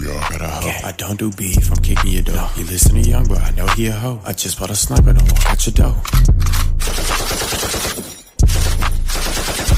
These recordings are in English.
Better hoe. I don't do beef, I'm kicking your door. You listen to young, but I know he a hoe. I just bought a sniper, don't walk out your door.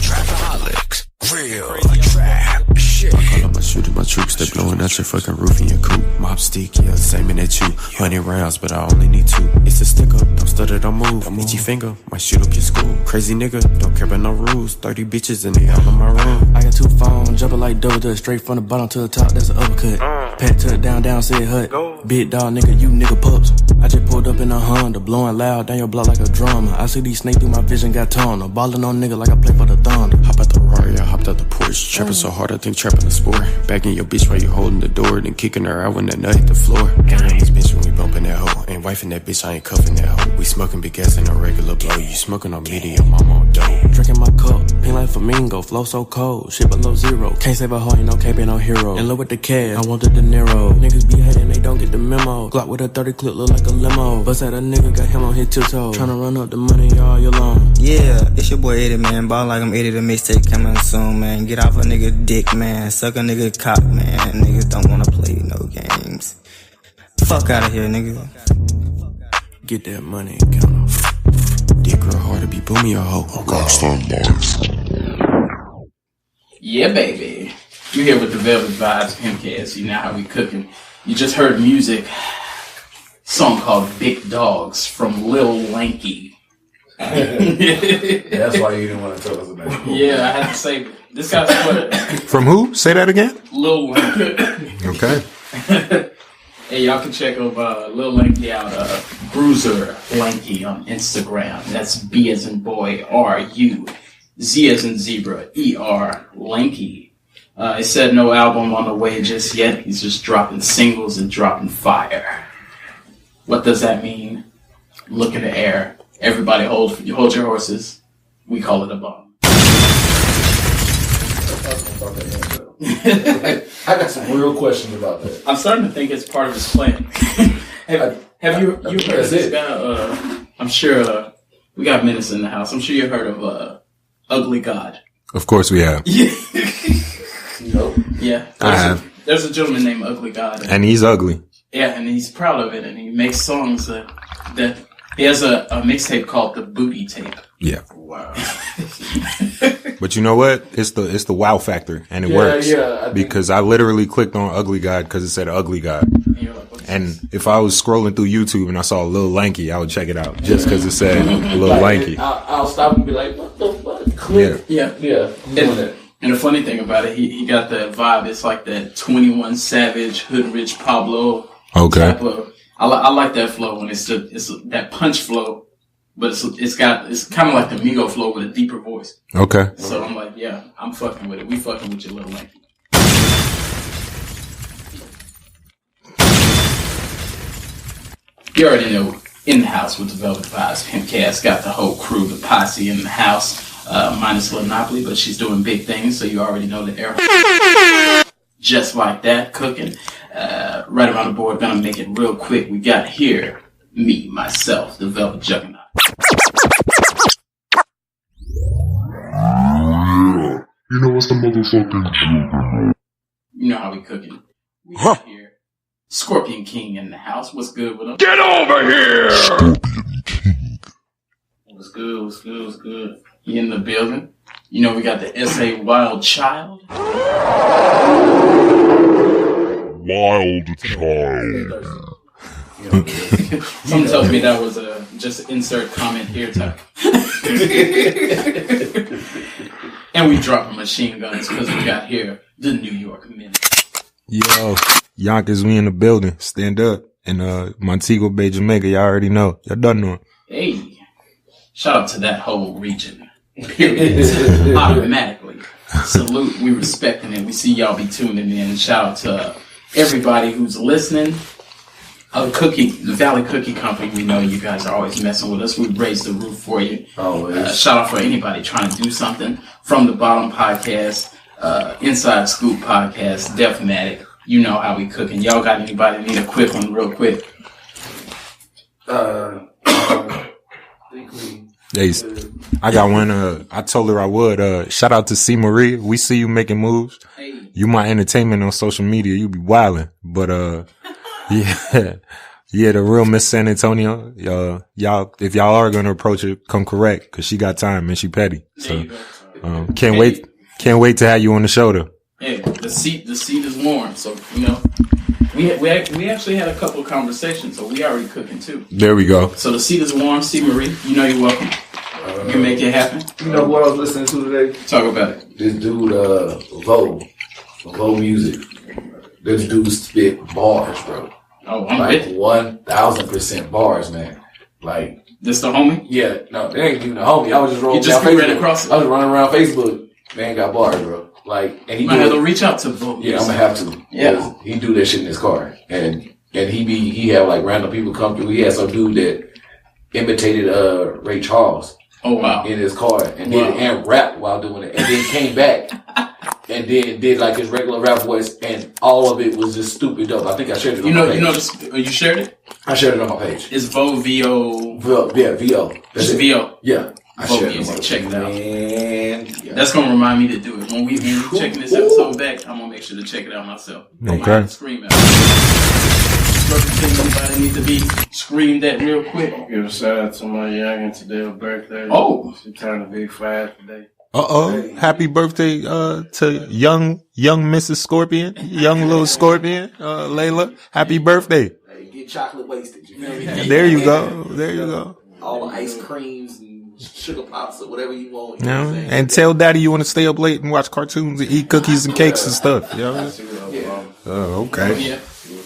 Trapaholics, real trap shit. I call up my shooter, my troops, they blowing out your fucking roof in your coupe. Mob stick, yeah, aiming at you. 100 rounds, but I only need 2. It's a stick up, don't stutter, don't move. Itchy finger, might shoot up your school. Crazy nigga, don't care about no rules. 30 bitches and they all in my room. I got 2 phones, jumping like double dutch, straight from the bottom to the top, that's an uppercut. Pat to it, down, said hut. Big dog nigga, you nigga pups. I just pulled up in a Honda, blowing loud down your block like a drummer. I see these snakes through my vision, got tunnel. Ballin' on nigga like I play for the Thunder. Hop out the Rari, I hopped out the Porsche. Trapping so hard, I think trapping a sport. Bagging your bitch while you holding the door, then kicking her out when that nut hit the floor. Gang this bitch when we bumping that hoe. Ain't wifing that bitch, I ain't cuffing that hoe. We smoking big ass in a regular blow. You smoking on medium, I'm on dope. Drinking my cup, pink like flamingo, flow so cold, shit below 0. Can't save a hoe, you know, can't be no hero. In love with the cash, I want the dinero. Niggas be hating, they don't get the memo. Glock with a 30 clip look like a limo. Bust at a nigga, got him on his tiptoes. Tryna run up the money all year long. Yeah, it's your boy Eddie, man. Ball like I'm Eddie, the mixtape coming soon, man. Get off a nigga dick, man. Suck a nigga cock, man. Niggas don't wanna play no games. Fuck out of here, nigga. Get that money, count off. Dick real hard to be booming your hoe. Rockstar life. Yeah, baby. You here with the Velvet Vibes Pimcast. You know how we cooking. You just heard music. Song called Big Dogs from Lil Lanky. That's why you didn't want to tell us about it. Yeah, I had to say this guy's what? From who? Say that again. Lil Lanky. Okay. Hey, y'all can check over Lil Lanky out, Bruiser Lanky on Instagram. That's B as in boy, R-U, Z as in zebra, E-R, Lanky. He said no album on the way just yet. He's just dropping singles and dropping fire. What does that mean? Look in the air. Everybody hold your horses. We call it a bomb. I got some real questions about that. I'm starting to think it's part of his plan. have you heard of this guy? I'm sure we got minutes in the house. I'm sure you heard of Ugly God. Of course we have. Nope. Yeah. I have. There's a gentleman named Ugly God. And he's ugly. Yeah, and he's proud of it, and he makes songs that he has a mixtape called The Booty Tape. Yeah. Wow. But you know what? It's the wow factor, and it works. Yeah, because I literally clicked on Ugly God because it said Ugly God. And if I was scrolling through YouTube and I saw a Lil Lanky, I would check it out just because it said Lil Lanky. I'll stop and be like, what the fuck? Click. Yeah. And the funny thing about it, he got that vibe. It's like that 21 Savage, Hood Rich Pablo. Okay. Type of, I like that flow when it's that punch flow, but it's kind of like the Migo flow with a deeper voice. Okay. So I'm like, yeah, I'm fucking with it. We fucking with you, Lil Lanky. You already know, in the house with the Velvet Vibes Pimcast, got the whole crew, the posse in the house, minus Lynneopoly, but she's doing big things, so you already know the air. Just like that, cooking. Right around the board, gonna make it real quick. We got here, me, myself, the Velvet Juggernaut. You know what's the motherfucking... You know how we cooking. We got here. ScorpionKing in the house. What's good with him? Get over here! ScorpionKing. What's good? He in the building. You know we got the Sawildchild. Wild child. Someone tells me that was a just insert comment here type. And we dropping machine guns because we got here the New York Minute. Yo, Yonkers, we in the building. Stand up. And Montego Bay, Jamaica, y'all already know. Y'all done know. Hey, shout out to that whole region. Period. Automatically. Salute. We respecting it. We see y'all be tuning in. Shout out to everybody who's listening. The Valley Cookie Company, we know you guys are always messing with us. We raised the roof for you. Always. Shout out for anybody trying to do something. From the Bottom Podcast, Inside Scoop Podcast, Defmatic. You know how we cooking. Y'all got anybody need a quick one real quick? I think we... I got one. I told her I would. Shout out to C. Marie. We see you making moves. Hey. You my entertainment on social media. You be wildin'. But, yeah. Yeah, the real Miss San Antonio. Y'all, if y'all are going to approach her, come correct. Cause she got time and she petty. So, can't wait to have you on the show though. Hey, the seat is warm. So, you know, we actually had a couple of conversations. So we already cooking too. There we go. So the seat is warm. C. Marie, you know you're welcome. You can make it happen. You know what I was listening to today? Talk about it. This dude, Vo Music. This dude spit bars, bro. Oh, I'm like with 1,000% bars, man. Like this the homie? Yeah, no, they ain't even the homie. I was just rolling down Facebook. Across it. I was running around Facebook. Man got bars, bro. Like, and he might have to reach out to Vo. Yeah, I'm gonna have to. Yeah, he do that shit in his car, and he have like random people come through. He had some dude that imitated Ray Charles. Oh wow! In his car and rap while doing it, and then came back and then did like his regular rap voice, and all of it was just stupid dope. I think I shared it. On my page. You shared it. I shared it on my page. It's Vo VO. Yeah, VO. That's it. VO. Yeah. Vo Music. Check it out. Yeah. That's gonna remind me to do it when we checking this episode back. I'm gonna make sure to check it out myself. Okay. Scream out. Anybody need to be screamed at real quick? Give a shout out to my youngin' today, her birthday. Oh, she turned a big 5 today. Happy birthday to young Mrs. Scorpion, young little Scorpion, Layla. Happy birthday. Hey, get chocolate wasted. You feel me? There you go. All the ice creams and sugar pops or whatever you want. You know, and tell daddy you want to stay up late and watch cartoons and eat cookies and cakes and stuff. You know? Oh, okay. Yeah.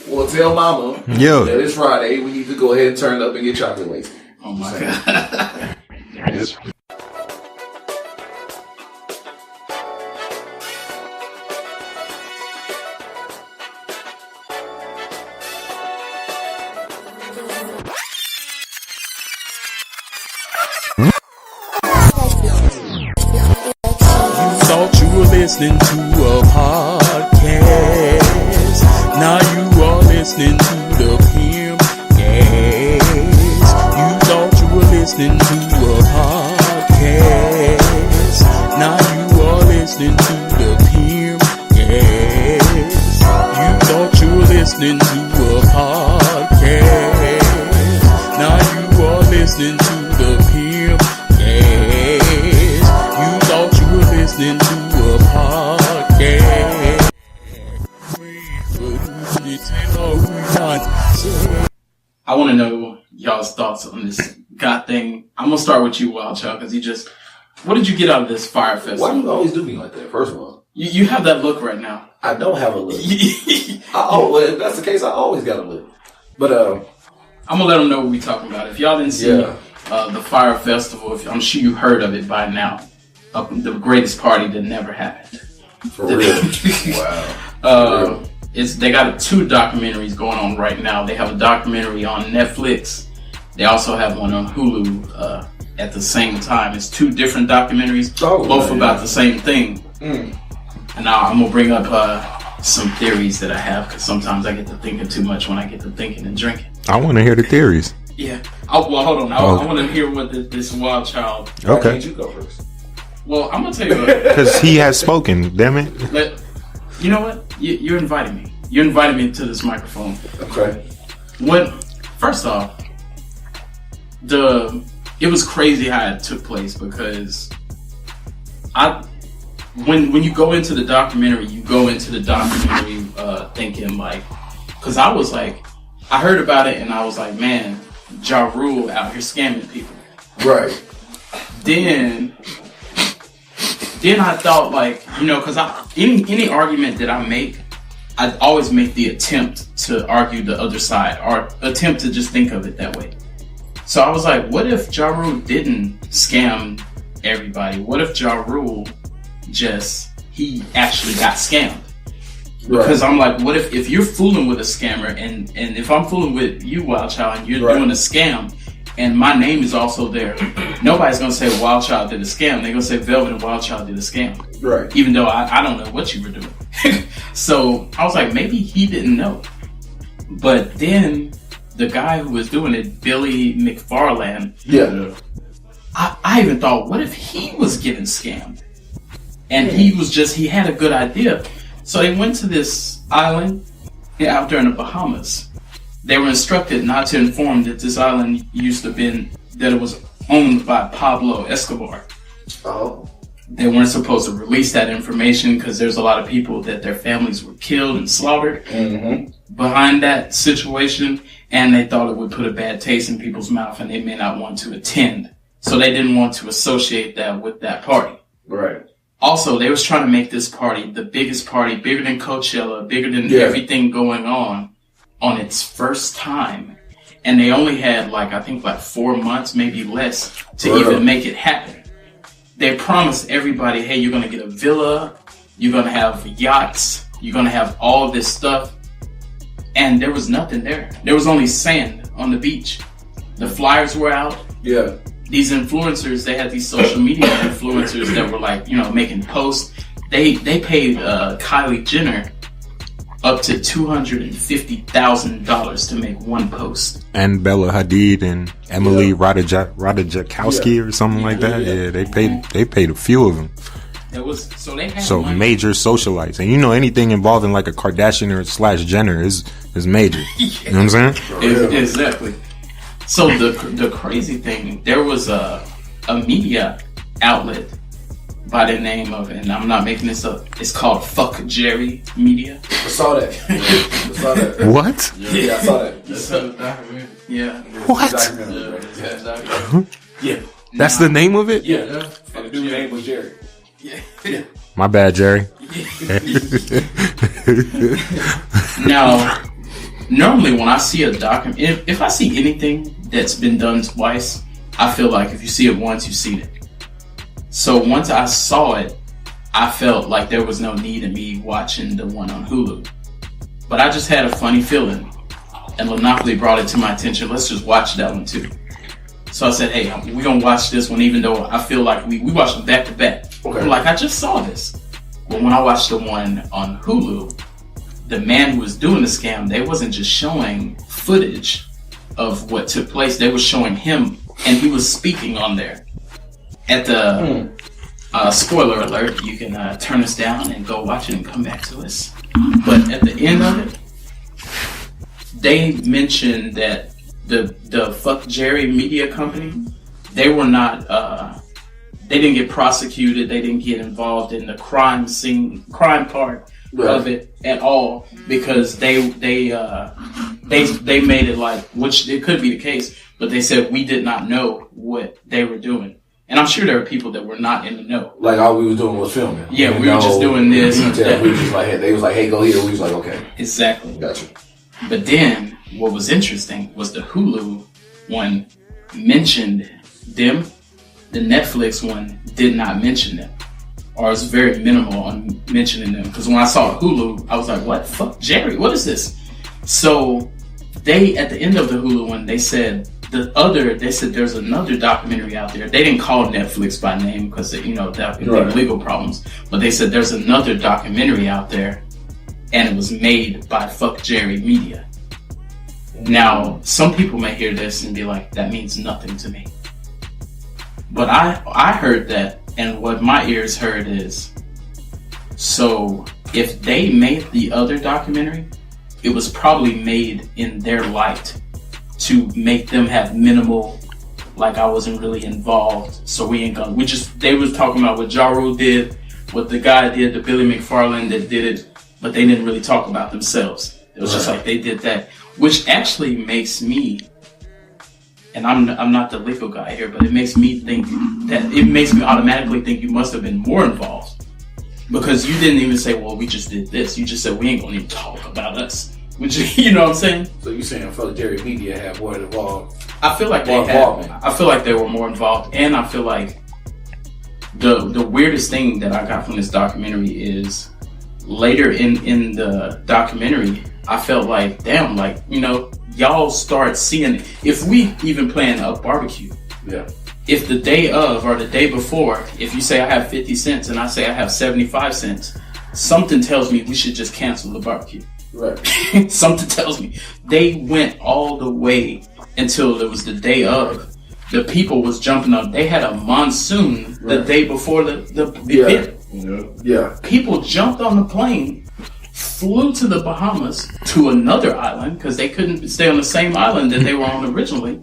Well, tell mama that it's Friday. We need to go ahead and turn up and get chocolate wasted. Oh my God. Thought you were listening to a podcast. Now you are listening to the Podcast. You thought you were listening to a podcast. Now you are listening to the Podcast. You thought you were listening to a podcast. Now you are listening to the Podcast. You thought you were listening to a podcast. I want to know y'all's thoughts on this God thing. I'm gonna start with you, Wildchild, because what did you get out of this Fyre Festival? Why do you always do me like that? First of all, you have that look right now. I don't have a look. Well, if that's the case, I always got a look. But I'm gonna let them know what we're talking about. If y'all didn't see the Fyre Festival, I'm sure you heard of it by now. The greatest party that never happened. For real. Wow. They got 2 documentaries going on right now. They have a documentary on Netflix. They also have one on Hulu at the same time. It's 2 different documentaries, both about the same thing. And now I'm gonna bring up some theories that I have, because sometimes I get to thinking too much when I get to thinking and drinking. I want to hear the theories. Yeah. Well, hold on. I want to hear what this Wildchild. Okay. Why can't you go first? Well, I'm gonna tell you what. Because he has spoken. Damn it. You know what? You're inviting me. You're inviting me to this microphone. Okay. First off, it was crazy how it took place, because when you go into the documentary, thinking like, because I was like, I heard about it and I was like, man, Ja Rule out here scamming people. Right. Then I thought, like, because any argument that I make, I always make the attempt to argue the other side, or attempt to just think of it that way. So I was like, what if Ja Rule didn't scam everybody? What if Ja Rule he actually got scammed? Because I'm like, what if you're fooling with a scammer, and if I'm fooling with you, Wildchild, and you're doing a scam, and my name is also there, nobody's gonna say Wildchild did a scam. They're gonna say Velvet and Wildchild did a scam. Right. Even though I don't know what you were doing. So I was like, maybe he didn't know. But then the guy who was doing it, Billy McFarland, I even thought, what if he was getting scammed? And he had a good idea. So they went to this island out there in the Bahamas. They were instructed not to inform that this island that it was owned by Pablo Escobar. Oh. They weren't supposed to release that information because there's a lot of people that their families were killed and slaughtered behind that situation. And they thought it would put a bad taste in people's mouth and they may not want to attend. So they didn't want to associate that with that party. Right. Also, they was trying to make this party the biggest party, bigger than Coachella, bigger than everything going on its first time. And they only had I think 4 months, maybe less, to even make it happen. They promised everybody, hey, you're going to get a villa, you're going to have yachts, you're going to have all of this stuff. And there was nothing there. There was only sand on the beach. The flyers were out. Yeah. These influencers, they had these social media influencers that were making posts. They paid Kylie Jenner up to $250,000 to make one post. And Bella Hadid and Emily Ratajkowski or something like that. Yeah, they paid a few of them. It was they had major socialites, and anything involving a Kardashian or / Jenner is major. You know what I'm saying? Exactly. So the crazy thing, there was a media outlet by the name of, and I'm not making this up, it's called Fuck Jerry Media. I saw that. What? Yeah, I saw that. Yeah. What? Yeah. That's the name of it? Yeah. And the dude's name was Jerry. Yeah. My bad, Jerry. Now, normally when I see a document, if I see anything that's been done twice, I feel like if you see it once, you've seen it. So once I saw it, I felt like there was no need in me watching the one on Hulu. But I just had a funny feeling, and Lynneopoly brought it to my attention. Let's just watch that one too. So I said, hey, we're going to watch this one, even though I feel like we watched them back to back. Okay. I'm like, I just saw this. But when I watched the one on Hulu, the man who was doing the scam, they wasn't just showing footage of what took place. They were showing him, and he was speaking on there. At the spoiler alert, you can turn us down and go watch it and come back to us. But at the end of it, they mentioned that the Fuck Jerry media company, they were not, they didn't get prosecuted, they didn't get involved in the crime part of it at all, because they made it which it could be the case, but they said we did not know what they were doing. And I'm sure there were people that were not in the know. Like all we were doing was filming. Yeah, we were just doing this. Detail, we just they was like, hey, go here. We was like, okay. Exactly. Gotcha. But then, what was interesting was the Hulu one mentioned them. The Netflix one did not mention them. Or it's very minimal on mentioning them. Because when I saw Hulu, I was like, what? Fuck Jerry, what is this? So, they, at the end of the Hulu one, they said there's another documentary out there. They didn't call Netflix by name because that would be legal problems. But they said there's another documentary out there, and it was made by Fuck Jerry Media. Now, some people may hear this and be like, that means nothing to me. But I heard that, and what my ears heard is, so if they made the other documentary, it was probably made in their light to make them have minimal, I wasn't really involved, so they was talking about what Ja Rule did, what the guy did, the Billy McFarland that did it, but they didn't really talk about themselves. It was just they did that, which actually makes me, and I'm not the legal guy here, but it makes me automatically think you must have been more involved, because you didn't even say, well, we just did this. You just said, we ain't gonna even talk about us. Which, you know what I'm saying? So you saying Fuck Jerry Media had more involved? I feel like they were more involved, and I feel like the weirdest thing that I got from this documentary is later in the documentary, I felt like, damn, y'all start seeing, if we even plan a barbecue, if the day of or the day before, if you say I have 50 cents and I say I have 75 cents, something tells me we should just cancel the barbecue. Right. Something tells me they went all the way until it was the day of the people was jumping up. They had a monsoon the day before the event. Yeah. People jumped on the plane, flew to the Bahamas to another island because they couldn't stay on the same island that they were on originally,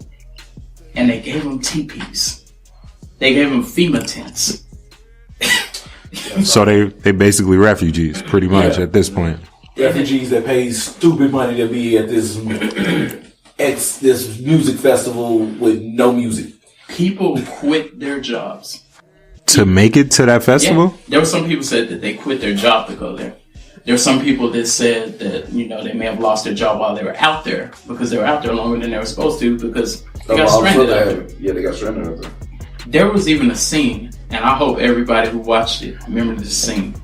and they gave them teepees. They gave them FEMA tents. So they basically refugees, pretty much at this point. Refugees that pay stupid money to be at this music festival with no music. People quit their jobs To make it to that festival? Yeah. There were some people said that they quit their job to go there. There were some people that said that, they may have lost their job while they were out there because they were out there longer than they were supposed to because they got stranded out there. Yeah, they got stranded out there. There was even a scene, and I hope everybody who watched it remembered this scene.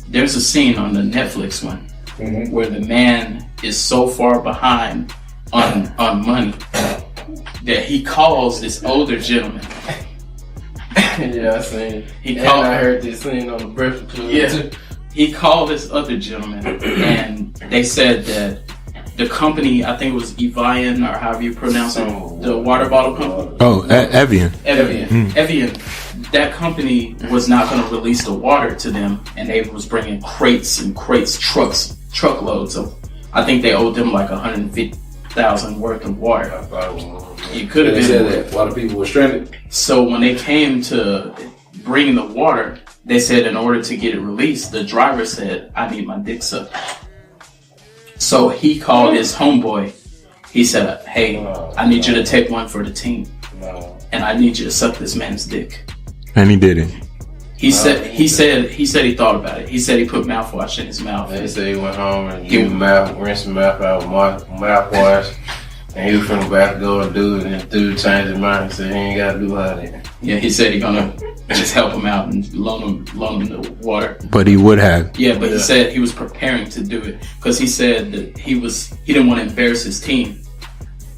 There's a scene on the Netflix one where the man is so far behind on money that he calls this older gentleman. Yeah, I seen it. I heard this scene on the Breakfast Club too. He called this other gentleman, and they said that the company, I think it was Evian, or however you pronounce it, the water bottle company. Oh, Evian. Evian. That company was not going to release the water to them, and they was bringing crates and crates, truckloads of. I think they owed them like $150,000 worth of water. It could have been. They said that a lot of people were stranded. So when they came to bring the water, they said in order to get it released, the driver said, "I need my dick sucked." So he called his homeboy. He said, "Hey, I need you to take one for the team, and I need you to suck this man's dick." And he did it. He said he thought about it. He said he put mouthwash in his mouth. He said he went home and rinsed his mouth out with mouthwash. And he was finna back to go and do it, and the dude changed his mind and said he ain't gotta do all that. Yeah, he said he gonna just help him out and loan him the water. But he would have. Yeah, but he said he was preparing to do it because he said that he didn't want to embarrass his team.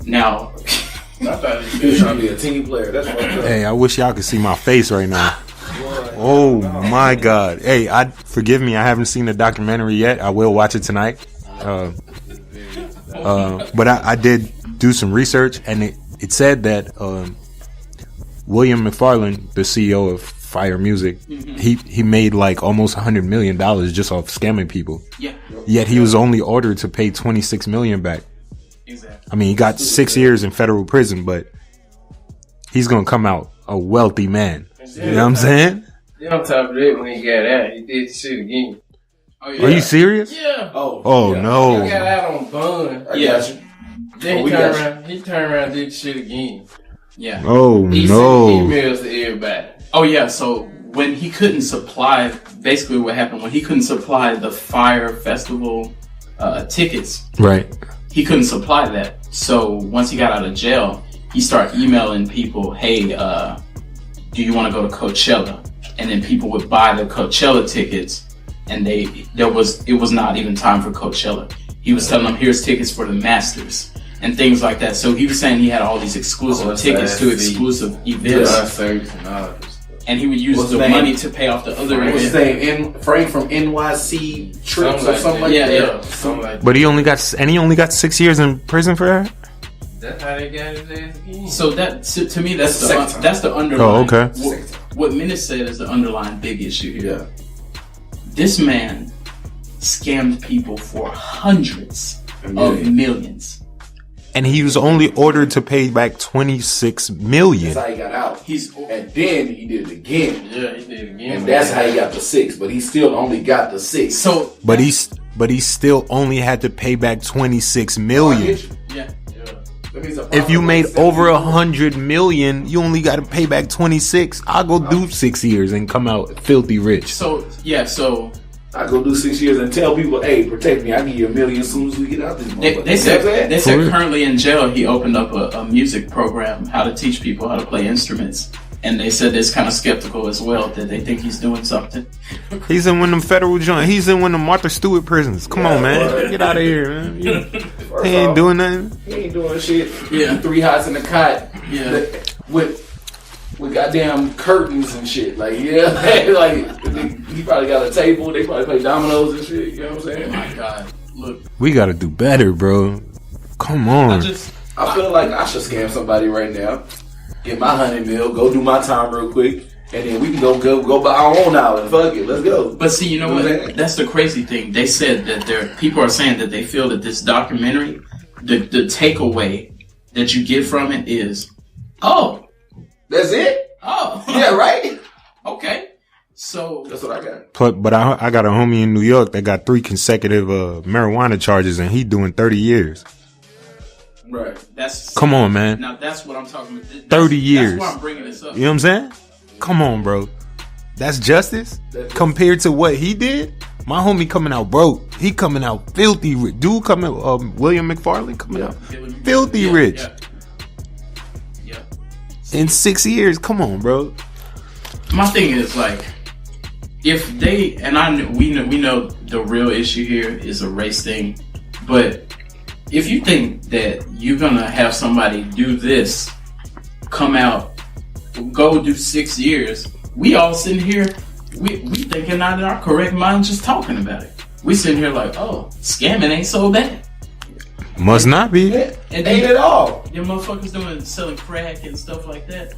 Now, I thought he was trying to be a team player. That's what I'm Hey, I wish y'all could see my face right now. Oh my God. Hey, forgive me, I haven't seen the documentary yet. I will watch it tonight. But I did do some research, and it said that William McFarlane, the CEO of Fyre Music, he made like almost $100 million just off scamming people. Yeah. Yet he was only ordered to pay $26 million back. Exactly. I mean, he got 6 years in federal prison, but he's gonna come out a wealthy man. You know what I'm saying? Then on top of that, when he got out, he did shit again. Oh, yeah. Are you serious? Yeah. Oh yeah. no. He got out on bond. Yeah. Then he turned around and did shit again. Yeah. Oh He no. sent emails to everybody. Oh yeah. So when he couldn't supply, basically what happened when he couldn't supply the Fyre Festival tickets, Right. he couldn't supply that. So once he got out of jail, he started emailing people, "Hey, do you want to go to Coachella?" And then people would buy the Coachella tickets, and it was not even time for Coachella. He was telling them, "Here's tickets for the Masters." And things like that. So he was saying he had all these exclusive tickets to exclusive events. And he would use the money to pay off the other What's his events. name? Frank from NYC Trips or something like that. Yeah. Something like that. But he only got 6 years in prison for that? That's how they got his ass again. So that to me that's the underlying. Oh, okay. What Menace said is the underlying big issue here. Yeah. This man scammed people for hundreds of millions. And he was only ordered to pay back $26 million. That's how he got out. And then he did it again. Yeah, he did it again. And that's how he got the 6, but he still only got the 6. So But he still only had to pay back $26 million. yeah. If you made over $100 million, you only got to pay back 26. I'll go do 6 years and come out filthy rich. So I go do 6 years and tell people, "Hey, protect me. I give you $1 million as soon as we get out this motherfucker." they said currently in jail he opened up a music program, how to teach people how to play instruments. And they said it's kind of skeptical as well that they think he's doing something. He's in one of them federal joints. He's in one of them Martha Stewart prisons. Come on, man. Get out of here, man. He ain't doing nothing. He ain't doing shit. Yeah. 3 hots in the cot. Yeah. With goddamn curtains and shit. Like, yeah. Like, he probably got a table. They probably play dominoes and shit. You know what I'm saying? Oh my God. Look. We got to do better, bro. Come on. I feel like I should scam somebody right now. get my 100 mil, go do my time real quick, and then we can go buy our own island. Fuck it, let's go. But see, you know what? That's the crazy thing. They said that people are saying that they feel that this documentary, the takeaway that you get from it is, oh, that's it. Oh, yeah, right. Okay. So that's what I got. But I got a homie in New York that got 3 consecutive marijuana charges, and he doing 30 years. Right. Come on, man. Now that's what I'm talking about. 30 years. That's why I'm bringing this up. You know what I'm saying? Come on, bro. That's justice compared to what he did. My homie coming out broke. He coming out filthy rich. Dude coming, William McFarlane coming out filthy rich. Yeah. In 6 years. Come on, bro. My thing is like, if they we know the real issue here is a race thing, but if you think that you're gonna have somebody do this, come out, go do 6 years, we all sitting here, we thinking out in our correct mind just talking about it. We sitting here like, oh, scamming ain't so bad. Must not be. Yeah, and ain't at all. Your motherfuckers selling crack and stuff like that.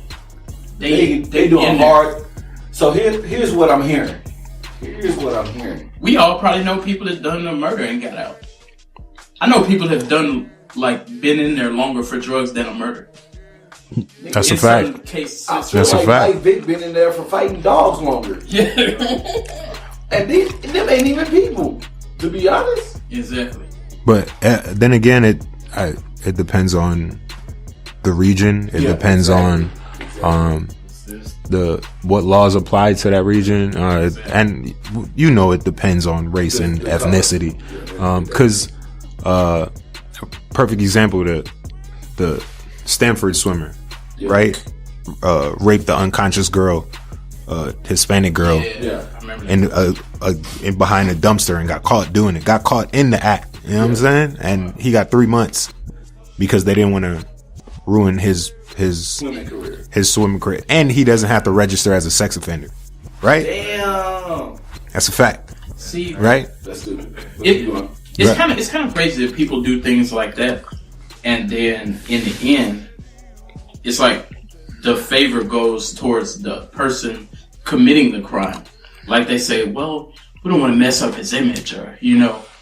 They doing hard. So here's what I'm hearing. We all probably know people that done a murder and got out. I know people that have done been in there longer for drugs than a murder. That's a fact. That's a fact. Vic been in there for fighting dogs longer. Yeah. And them ain't even people, to be honest. Exactly. But then again, it depends on the region. It depends on what laws apply to that region, and you know it depends on race and ethnicity. Because perfect example, the Stanford swimmer, right? Raped the unconscious girl, Hispanic girl, and behind a dumpster and got caught doing it. Got caught in the act. You know what I'm saying? And he got 3 months because they didn't want to ruin his swimming career, and he doesn't have to register as a sex offender, right? Damn, that's a fact. See, right? That's stupid. It's kind of crazy that people do things like that, and then in the end, it's like the favor goes towards the person committing the crime. Like they say, well, we don't want to mess up his image, or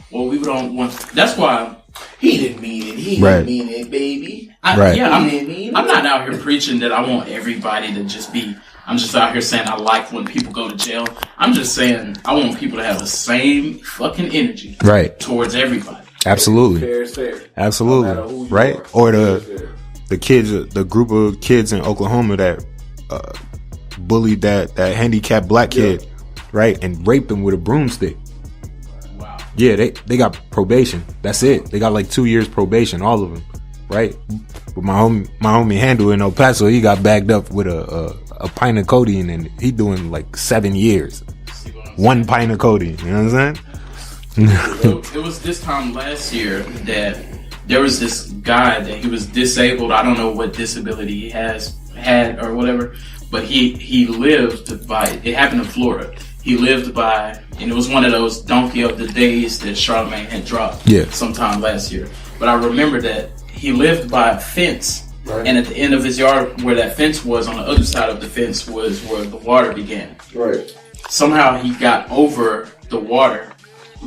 well, we don't want. That's why. He didn't mean it. He didn't mean it, baby. I'm not out here preaching that I want everybody to just be. I'm just out here saying I like when people go to jail. I'm just saying I want people to have the same fucking energy, towards everybody. Absolutely, fair is fair. Absolutely, no right? Or the kids, the group of kids in Oklahoma that bullied that handicapped black kid, right, and raped him with a broomstick. Yeah, they got probation. That's it. They got 2 years probation, all of them, right? But my homie Handle in El Paso, he got bagged up with a pint of codeine, and he doing 7 years. 1 pint of codeine. You know what I'm saying? It was this time last year that there was this guy that he was disabled. I don't know what disability he had or whatever, but he lived by. It happened in Florida. He lived by, and it was one of those donkey of the days that Charlamagne had dropped sometime last year. But I remember that he lived by a fence, and at the end of his yard, where that fence was, on the other side of the fence was where the water began. Right. Somehow he got over the water,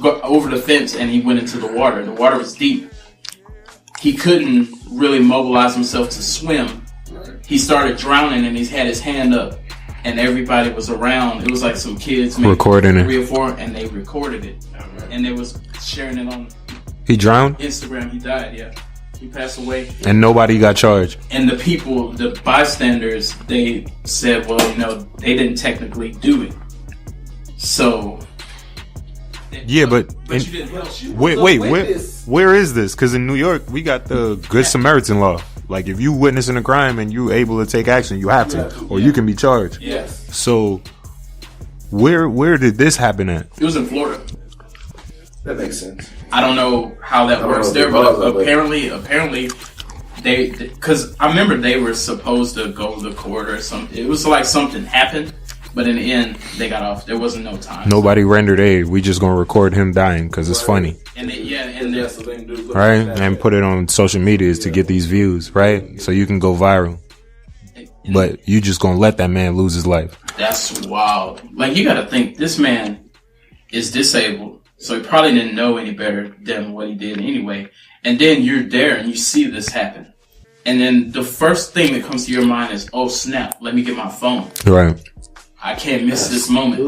got over the fence, and he went into the water. The water was deep. He couldn't really mobilize himself to swim. He started drowning, and he had his hand up. And everybody was around. It was like some kids recording it, 3 or 4, and they recorded it, and they was sharing it on. He drowned. Instagram. He died. Yeah, he passed away. And nobody got charged. And the people, the bystanders, they said, well, they didn't technically do it. So. Yeah, but you didn't help. Wait, where is this? Because in New York, we got the Good Samaritan law. If you witnessing a crime and you able to take action, you have to, or you can be charged. Yes. So, where did this happen at? It was in Florida. That makes sense. I don't know how that works there, but apparently, they, because I remember they were supposed to go to court or something. It was like something happened, but in the end, they got off. There wasn't no time. Nobody rendered aid. We just gonna record him dying because it's funny. And that's the thing, dude. Right, and put it on social medias to get these views, right? So you can go viral. but you just gonna let that man lose his life. That's wild. Like, you gotta think, this man is disabled, so he probably didn't know any better than what he did anyway. And then you're there and you see this happen. And then the first thing that comes to your mind is, oh snap, let me get my phone. Right. I can't miss this moment.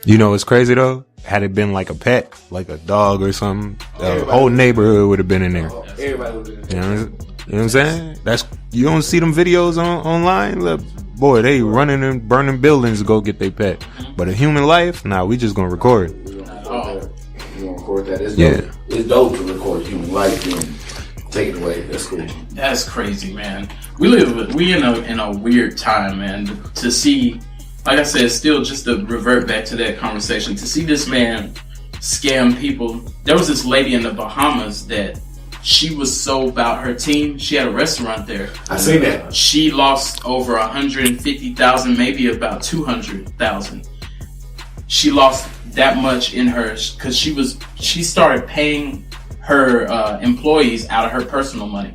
You know what's crazy though? Had it been like a pet, like a dog or something, the whole neighborhood would have been in there. Everybody would have been in there. You know what I'm saying? You don't see them videos online? Look, boy, they running and burning buildings to go get their pet. But a human life, nah, we just gonna record. We gonna record that. It's dope. It's dope to record human life and take it away. That's cool. That's crazy, man. We in a weird time, man. To see, like I said, still just to revert back to that conversation, to see this man scam people. There was this lady in the Bahamas that she was so about her team. She had a restaurant there. I seen that. She lost over 150,000, maybe about 200,000. She lost that much in her because she started paying her employees out of her personal money.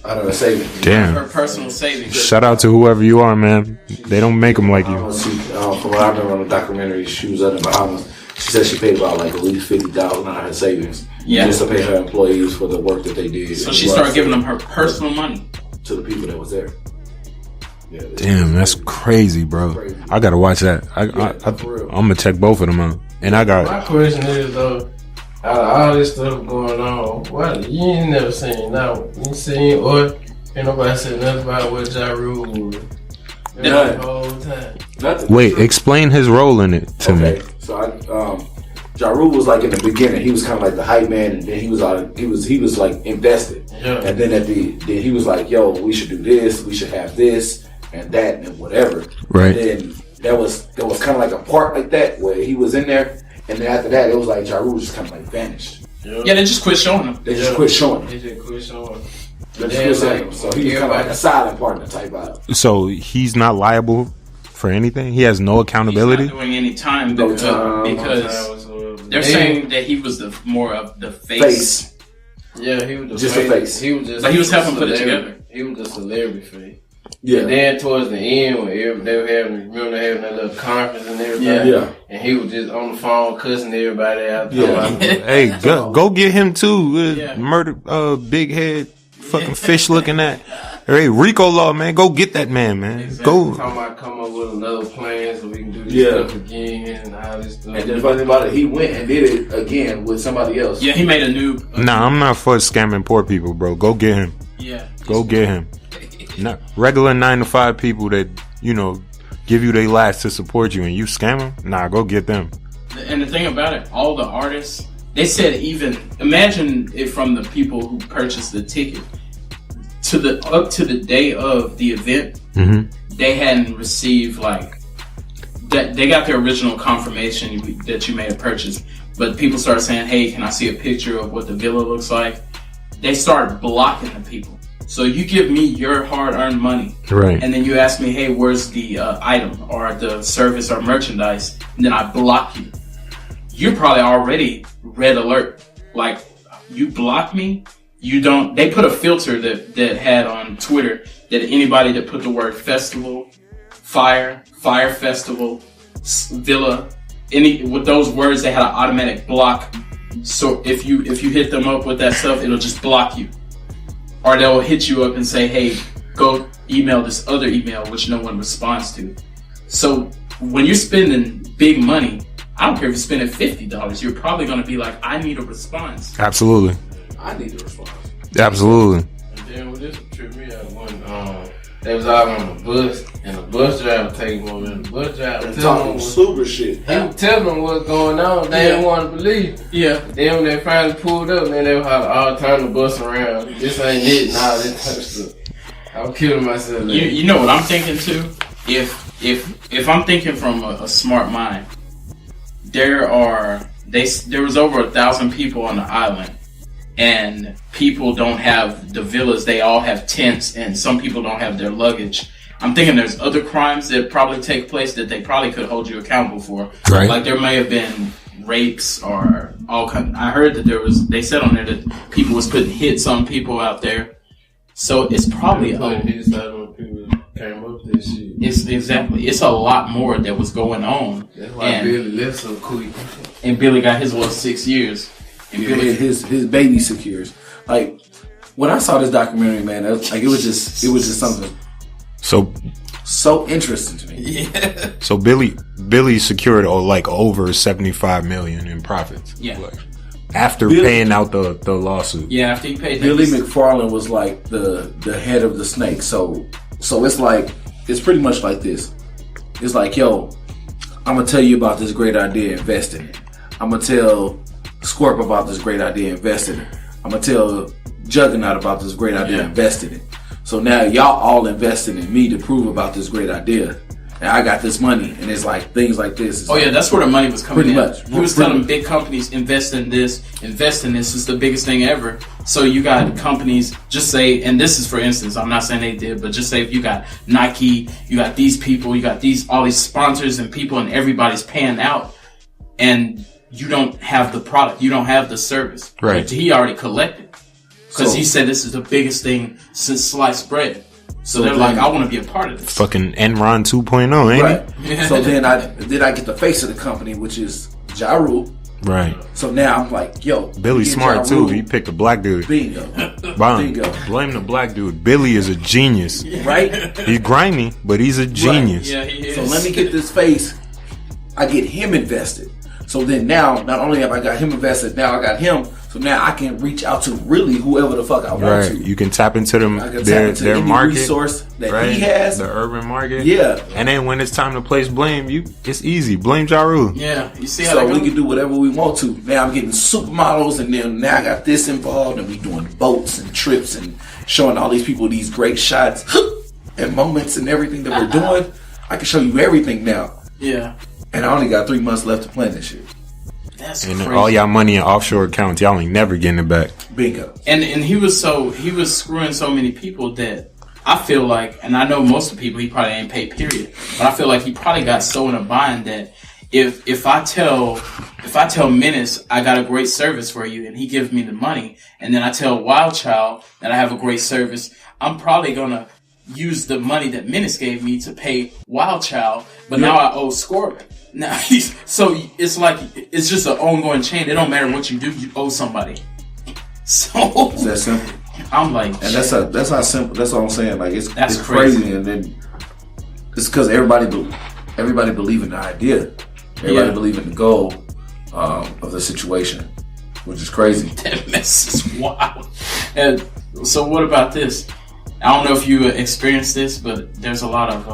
Out of her savings. Damn. Her personal savings. Shout out to whoever you are, man. They don't make them like you. From what I remember on the documentary, she was in the Bahamas. She said she paid about like at least 50,000 out of her savings. Yeah. Just to pay her employees for the work that they did. So she started giving them her personal money to the people that was there. Yeah, damn, that's crazy, bro. Crazy. I gotta watch that. I'm gonna check both of them out. And I got. My question is though, out of all this stuff going on, what you ain't never seen now? You seen or ain't nobody said nothing about what Ja Rule was the whole time. Nothing. Wait, explain his role in it to me. So Ja Rule was like in the beginning, he was kind of like the hype man, and then he was like invested, and then then he was like, "Yo, we should do this, we should have this and that and whatever." Right. And then there was kind of like a part like that where he was in there, and then after that, it was like Ja Rule just kind of like vanished. Yeah, they just quit showing him. They just quit showing him. They just quit showing him. So he was kind of like a silent partner type out. So he's not liable for anything. He has no accountability. He's not doing any time because they're saying that he was more of the face. Yeah, he was just the face. He was just. But he was helping put it together. He was just a celebrity face. Yeah. And then towards the end, when they were having that little conference and everything. Yeah. And he was just on the phone cussing everybody out. Yeah. Hey, go get him too. Murder, big head, fucking fish looking at. Hey, Rico Law, man, go get that man. Exactly. Go. Talking about come up with another plan so we can do this stuff again and all this stuff. And then the funny thing about it, he went and did it again with somebody else. Yeah, he made a new. Nah, I'm not for scamming poor people, bro. Go get him. Yeah. Go get him. Not regular 9-to-5 people that, you know, give you their last to support you and you scam them. Nah, go get them. And the thing about it, all the artists, they said imagine it from the people who purchased the ticket up to the day of the event, they hadn't received that. They got their original confirmation that you made a purchase, but people started saying, "Hey, can I see a picture of what the villa looks like?" They start blocking the people. So you give me your hard-earned money, right? And then you ask me, "Hey, where's the item or the service or merchandise?" And then I block you. You're probably already red alert. Like, you block me. You don't. They put a filter that had on Twitter that anybody that put the word festival, Fyre festival, villa, with those words, they had an automatic block. So if you hit them up with that stuff, it'll just block you. Or they'll hit you up and say, "Hey, go email this other email," which no one responds to. So when you're spending big money, I don't care if you're spending $50, you're probably going to be like, "I need a response." Absolutely. I need a response. Absolutely. And then with this tripped me out when they was all on the bus and the bus driver take them over and the bus driver talking super shit. He was telling them what's going on. They didn't want to believe. Yeah. Then when they finally pulled up, man, they were all turn the bus around. This ain't it and all that type of stuff. I'm killing myself. You know what I'm thinking too? If I'm thinking from a smart mind, there was over 1,000 people on the island. And people don't have the villas, they all have tents, and some people don't have their luggage. I'm thinking there's other crimes that probably take place that they probably could hold you accountable for. Right. Like there may have been rapes or all kind. I heard that they said on there that people was putting hits on people out there. So it's probably hits out on people that came up. this shit. It's a lot more that was going on. That's why Billy left so quick. And Billy got his 6 years. And Billy, his baby secures. Like when I saw this documentary, man, it was just something so interesting to me. Yeah. So Billy secured like over 75 million in profits. Yeah. Like, after paying out the lawsuit. Yeah, after he paid. Billy McFarland was like the head of the snake. So it's like it's pretty much like this. It's like, yo, I'm gonna tell you about this great idea, invest in it. I'm gonna tell Scorp about this great idea, invest in it. I'm gonna tell Juggernaut about this great idea, invest in it. So now y'all all investing in me to prove about this great idea. And I got this money, and it's like things like this. That's where the money was coming pretty in. Much. He was telling big companies, invest in this. It's the biggest thing ever. So you got companies, just say, and this is for instance, I'm not saying they did, but just say if you got Nike, you got these people, you got all these sponsors and people, and everybody's paying out, and you don't have the product, you don't have the service. Right. He already collected. Because he said this is the biggest thing since sliced bread. So they're like, I want to be a part of this. Fucking Enron 2.0, ain't right. it? So then I get the face of the company, which is Ja Rule. Right. So now I'm like, yo, Billy smart too. He picked a black dude. Bingo. Bingo. Blame the black dude. Billy is a genius. Right? He's grimy, but he's a genius. Right. Yeah, he is. So let me get this face. I get him invested. So then now, not only have I got him invested, now I got him. So now I can reach out to really whoever the fuck I want to. You can tap into them, their market, resource that he has, the urban market. Yeah. And then when it's time to place blame, it's easy. Blame Ja Rule. Yeah. You see how so we can do whatever we want to. Now I'm getting supermodels, and then now I got this involved, and we doing boats and trips and showing all these people these great shots and moments and everything that we're doing. I can show you everything now. Yeah. And I only got 3 months left to plan this shit. That's and crazy. All y'all money in offshore accounts, y'all ain't never getting it back. Bingo. And he was screwing so many people that I feel like, and I know most of the people he probably ain't paid, period. But I feel like he probably got so in a bind that if I tell Menace I got a great service for you and he gives me the money, and then I tell Wildchild that I have a great service, I'm probably gonna use the money that Menace gave me to pay Wildchild, but now I owe Scorp. Now so it's like it's just an ongoing chain. It don't matter what you do, you owe somebody. So it's that simple. I'm like, and that's how simple. That's all I'm saying. Like it's crazy, and then it's because everybody believe in the idea. Everybody believe in the goal of the situation, which is crazy. That mess is wild. And so what about this? I don't know if you experienced this, but there's a lot of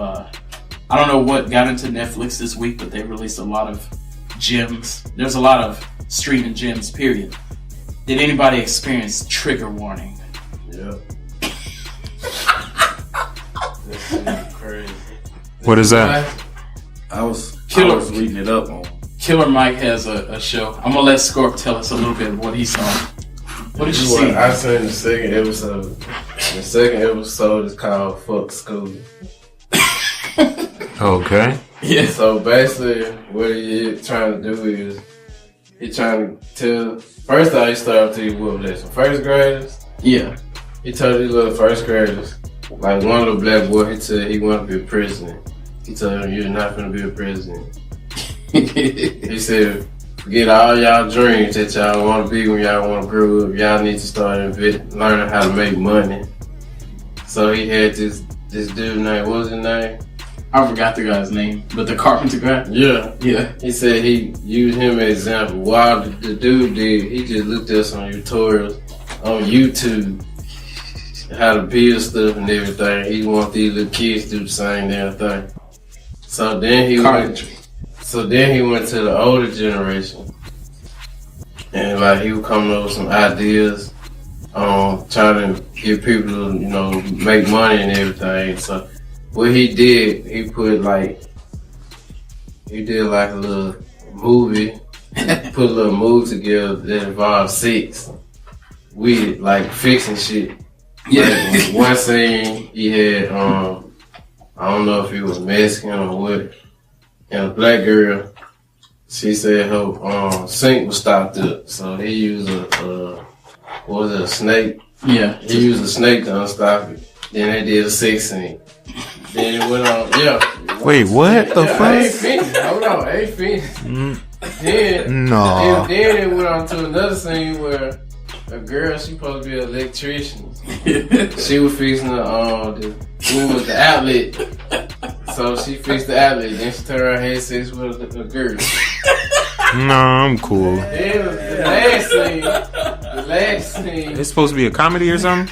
I don't know what got into Netflix this week, but they released a lot of gems. There's a lot of streaming gems, period. Did anybody experience trigger warning? Yeah. That's crazy. What is that? I was reading it up on. Killer Mike has a show. I'm gonna let Scorp tell us a little bit of what he saw. What did you see? I seen the second episode. The second episode is called Fuck School. Okay. Yeah. So basically, what he trying to do is he trying to tell. First off, he started to whoop that some first graders. Yeah. He told these little first graders, like one little black boy, he said he wanted to be a president. He told them, "You're not gonna be a president." He said, "Forget all y'all dreams that y'all want to be when y'all want to grow up. Y'all need to start learning how to make money." So he had this dude named, what was his name? I forgot the guy's name, but the carpenter guy? Yeah. Yeah. He said he used him as an example. While the dude did, he just looked at some tutorials on YouTube, how to build stuff and everything. He want these little kids to do the same damn thing. So then he went to the older generation. And like he would come up with some ideas, trying to get people to, make money and everything. So what he did, he did like a little movie, put a little movie together that involved sex with like fixing shit. Yeah. Like, one scene he had, I don't know if he was Mexican or what, and a black girl, she said her sink was stopped up, so he used a snake? Yeah. He used a snake to unstop it. Then they did a sex scene. Then it went on, Wait, what the fuck? I ain't finished. Hold on, I ain't finished. Then it went on to another scene where a girl, she supposed to be an electrician. She was fixing the outlet. So she fixed the outlet. Then she turned around and had sex with a girl. Nah, I'm cool. Then the last scene. It's supposed to be a comedy or something?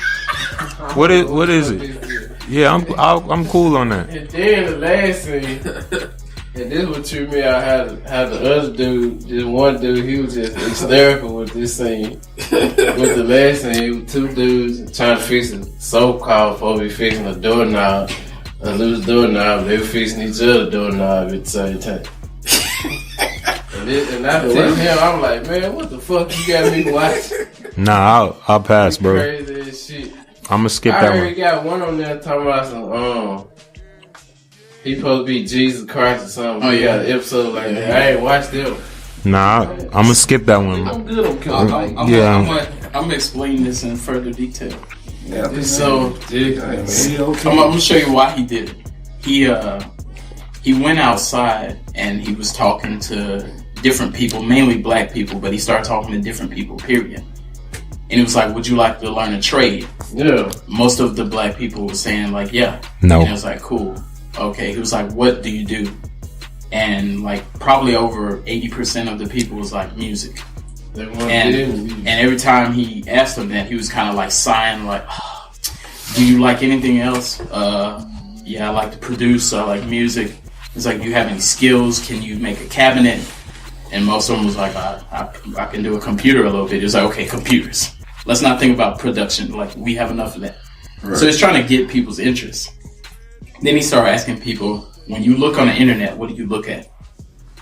What is it? Yeah, I'm cool on that. And then the last scene, and this would trip me out how the other dude, this one dude, he was just hysterical with this scene. With the last scene, two dudes trying to fix a so-called supposed to be fixing a doorknob, a loose doorknob. They were fixing each other's doorknob at the same time. And I tell him, I'm like, man, what the fuck you got me watching? Nah, I'll pass, bro. Crazy as shit. I'm gonna skip that one. I already got one on there talking about some, he supposed to be Jesus Christ or something. Oh, yeah, an episode like that. I ain't watched them. Nah, I'm gonna skip that one. I'm good on killing. I'm gonna explain this in further detail. Yeah, so I'm gonna show you why he did it. He went outside and he was talking to different people, mainly black people, but he started talking to different people, period. And he was like, would you like to learn a trade? Yeah. Most of the black people were saying like, yeah. No. And I was like, cool. Okay. He was like, what do you do? And like probably over 80% of the people was like music. And every time he asked them that, he was kind of like sighing like, oh, do you like anything else? Yeah, I like to produce. I like music. It's like, do you have any skills? Can you make a cabinet? And most of them was like, I can do a computer a little bit. It was like, okay, computers. Let's not think about production. Like, we have enough of that. Right. So he's trying to get people's interest. Then he started asking people, when you look on the internet, what do you look at?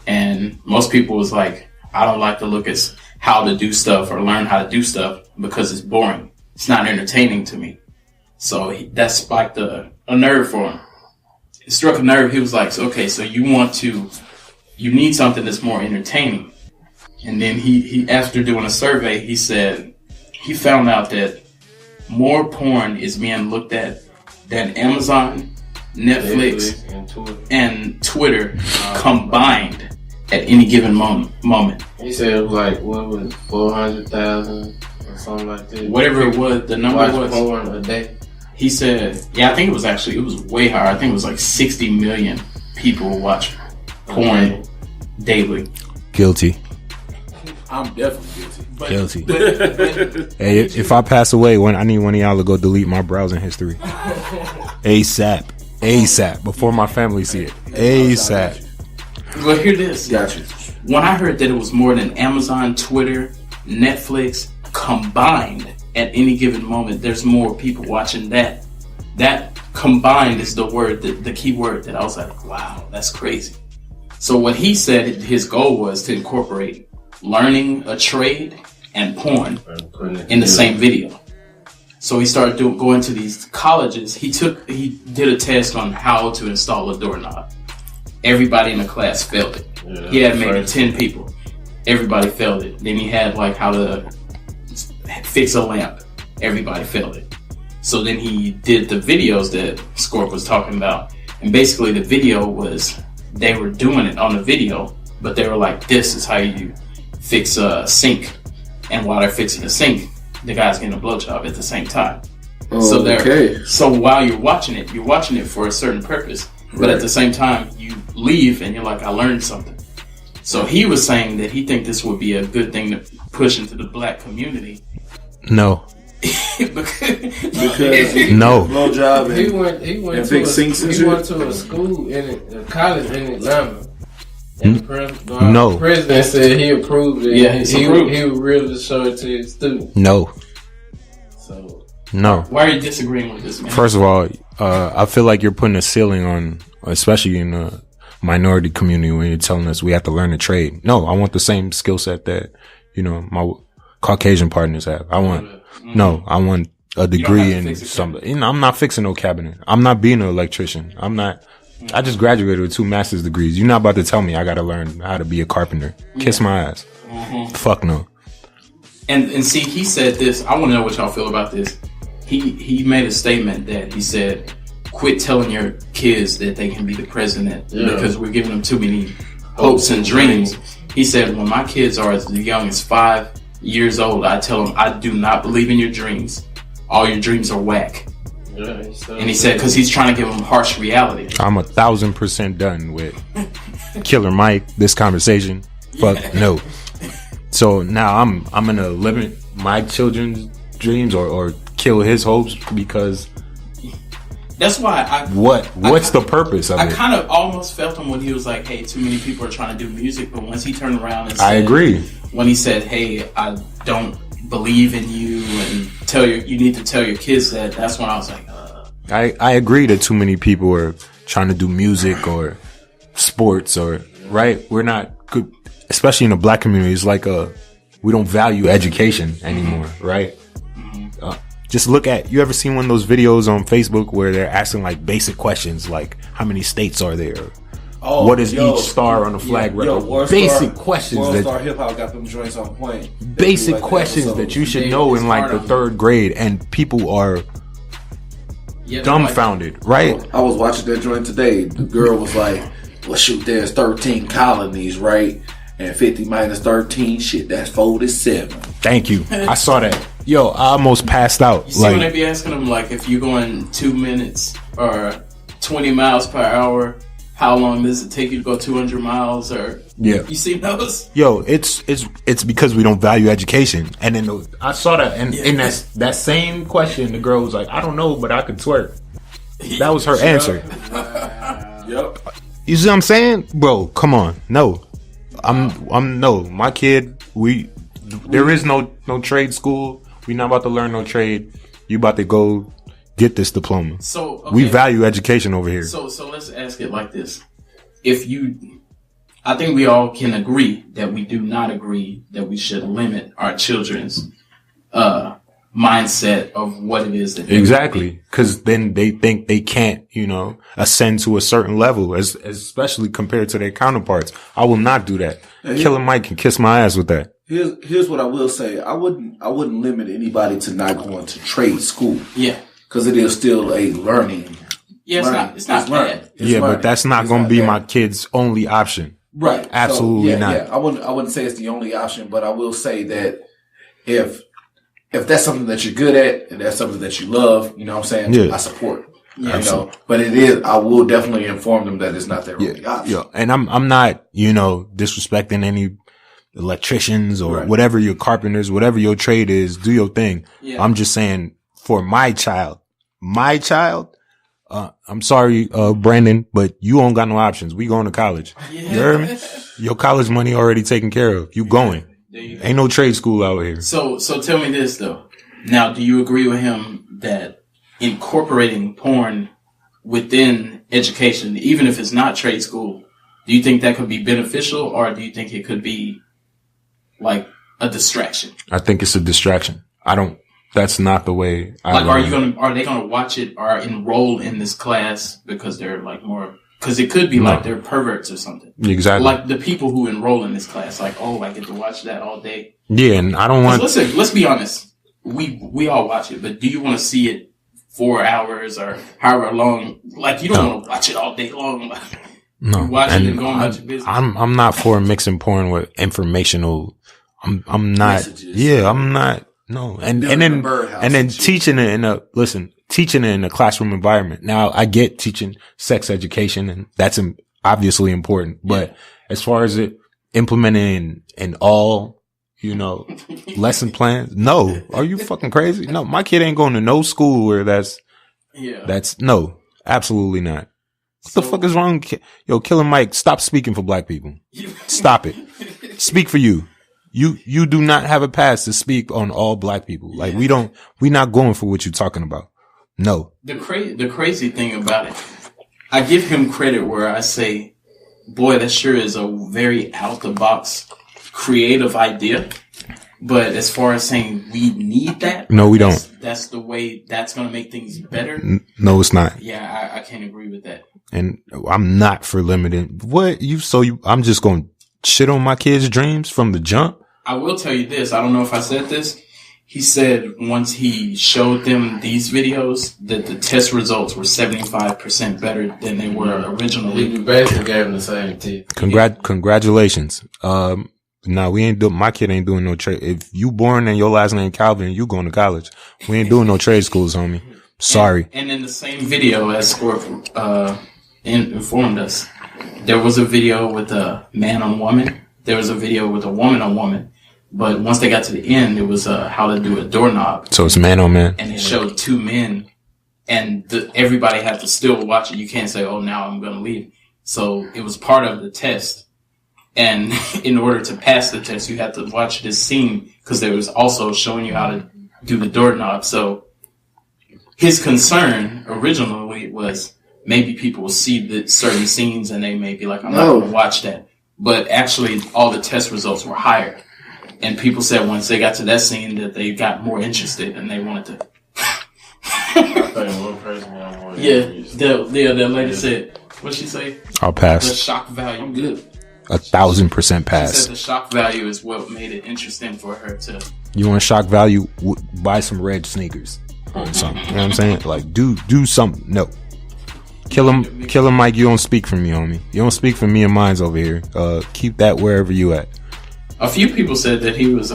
And most people was like, I don't like to look at how to do stuff or learn how to do stuff because it's boring. It's not entertaining to me. So that spiked a nerve for him. It struck a nerve. He was like, okay, so you need something that's more entertaining. And then he after doing a survey, he said he found out that more porn is being looked at than Amazon, Netflix, and Twitter combined at any given moment. He said it was like, what was it, 400,000 or something like that? Whatever it was, the number was porn a day. He said, yeah, I think it was way higher. I think it was like 60 million people watch porn daily. Guilty. I'm definitely guilty. Hey, if I pass away, I need one of y'all to go delete my browsing history. ASAP. Before my family see it. ASAP. Well, hear this. Gotcha. When I heard that it was more than Amazon, Twitter, Netflix combined at any given moment, there's more people watching that. That combined is the word, the key word that I was like, wow, that's crazy. So what he said his goal was to incorporate learning a trade and porn in the same video. So he started going to these colleges. He did a test on how to install a doorknob. Everybody in the class failed it. Yeah, he had maybe 10 people. Everybody failed it. Then he had like how to fix a lamp. Everybody failed it. So then he did the videos that Scorp was talking about. And basically the video was, they were doing it on the video, but they were like, this is how you fix a sink. And while they're fixing the sink, the guy's getting a blowjob at the same time. Oh, so while you're watching it for a certain purpose. But at the same time, you leave and you're like, I learned something. So he was saying that he think this would be a good thing to push into the black community. No. because no. Blowjob. He went to a school a college in Atlanta. And the president said he approved it. Yeah, he would really show it to his students. No. So no. Why are you disagreeing with this, man? First of all, I feel like you're putting a ceiling on, especially in the minority community, when you're telling us we have to learn a trade. No, I want the same skill set that, my Caucasian partners have. I want a degree in something. I'm not fixing no cabinet. I'm not being an electrician. I just graduated with 2 master's degrees. You're not about to tell me I gotta learn how to be a carpenter. Kiss my ass. Mm-hmm. Fuck no. And see, he said this. I want to know what y'all feel about this. He made a statement that he said, quit telling your kids that they can be the president because we're giving them too many hopes and dreams. He said, when my kids are as young as 5 years old, I tell them, I do not believe in your dreams. All your dreams are whack. And he said, because he's trying to give them harsh reality. I'm 1,000% done with Killer Mike, this conversation. Fuck no. So now I'm gonna limit my children's dreams or kill his hopes because that's why what's the purpose of it? I kind of almost felt him when he was like, hey, too many people are trying to do music, but once he turned around and said, I agree. When he said, hey, I don't believe in you and you need to tell your kids that's when I was like, I agree that too many people are trying to do music or sports or right. We're not good, especially in the black community. It's like we don't value education anymore, right? Just look at, you ever seen one of those videos on Facebook where they're asking like basic questions like how many states are there? What is each star on the flag represent? Basic questions. World Star Hip Hop got them joints on point. Basic like questions that you should know in like the 3rd grade, and people are dumbfounded, right? I was watching that joint today. The girl was like, well, shoot, there's 13 colonies, right? And 50 minus 13, shit, that's 47. Thank you. I saw that. Yo, I almost passed out. You see when they be asking them, like, if you're going 2 minutes or 20 miles per hour, how long does it take you to go 200 miles? Or you see those? Yo, it's because we don't value education. And then I saw that, and in that same question, the girl was like, I don't know, but I could twerk. That was her answer. Yep. You see what I'm saying? Bro, come on. No. I'm no. My kid, there is no trade school. We not about to learn no trade. You about to go get this diploma. So we value education over here. So let's ask it like this: I think we all can agree that we do not agree that we should limit our children's mindset of what it is that they exactly, because then they think they can't, ascend to a certain level, especially compared to their counterparts. I will not do that. Killer Mike can kiss my ass with that. Here's what I will say. I wouldn't limit anybody to not going to trade school. Yeah. Because it is still a learning. Yeah, it's not bad. But that's not going to be my kid's only option. Right. Absolutely not. Yeah. I wouldn't say it's the only option, but I will say that if that's something that you're good at and that's something that you love, you know what I'm saying? Yeah. I support. Yeah, but it is, I will definitely inform them that it's not their only option. Yeah. And I'm not, disrespecting any electricians or whatever your carpenters, whatever your trade is, do your thing. Yeah. I'm just saying for my child, I'm sorry, Brandon, but you don't got no options. We going to college. Yeah. You heard me? Your college money already taken care of. You going. Ain't no trade school out here. So tell me this though. Now, do you agree with him that incorporating porn within education, even if it's not trade school, do you think that could be beneficial, or do you think it could be like a distraction? I think it's a distraction. That's not the way are they gonna watch it or enroll in this class because they're like more, because it could be like they're perverts or something. Exactly. Like the people who enroll in this class, like, oh, I get to watch that all day. Yeah, and I don't want. Listen, let's be honest. We all watch it, but do you want to see it 4 hours or however long? Like, you don't want to watch it all day long. No, watch it and go about your business. I'm not for mixing porn with informational. I'm not. Messages. Yeah, I'm not. No, and then teaching it in a classroom environment. Now, I get teaching sex education, and that's obviously important. But as far as it implementing in all, lesson plans, no. Are you fucking crazy? No, my kid ain't going to no school where that's no, absolutely not. What the fuck is wrong? Yo, Killer Mike, stop speaking for black people. Stop it. Speak for you. You do not have a pass to speak on all black people. Like, we not going for what you're talking about. No. The crazy thing about it, I give him credit where I say, boy, that sure is a very out the box creative idea. But as far as saying we need that, no, we don't. That's the way that's going to make things better. No, it's not. Yeah, I can't agree with that. And I'm not for limiting I'm just going to shit on my kids' dreams from the jump. I will tell you this. I don't know if I said this. he said once he showed them these videos that the test results were 75% better than they were originally. You basically gave him the same teeth. Congratulations. Nah, my kid ain't doing no trade. If you born and your last name Calvin, you going to college. We ain't doing no trade schools, homie. Sorry. And in the same video as Scorp informed us, there was a video with a man on woman. There was a video with a woman on woman. But once they got to the end, it was how to do a doorknob. So it's man on man. And it showed two men, and everybody had to still watch it. You can't say, "Oh, now I'm going to leave." So it was part of the test. And in order to pass the test, you had to watch this scene because they was also showing you how to do the doorknob. So his concern originally was maybe people will see the certain scenes and they may be like, "I'm not going to watch that." But actually, all the test results were higher. And people said once they got to that scene that they got more interested and they wanted to. I think one person got more interested. That lady said, what'd she say? I'll pass. The shock value. I'm good. 1,000% pass. She said the shock value is what made it interesting for her to. You want shock value? Buy some red sneakers or something. You know what I'm saying? Like, do something. No. Kill him, Mike. You don't speak for me, homie. You don't speak for me and mine's over here. Keep that wherever you at. A few people said that he was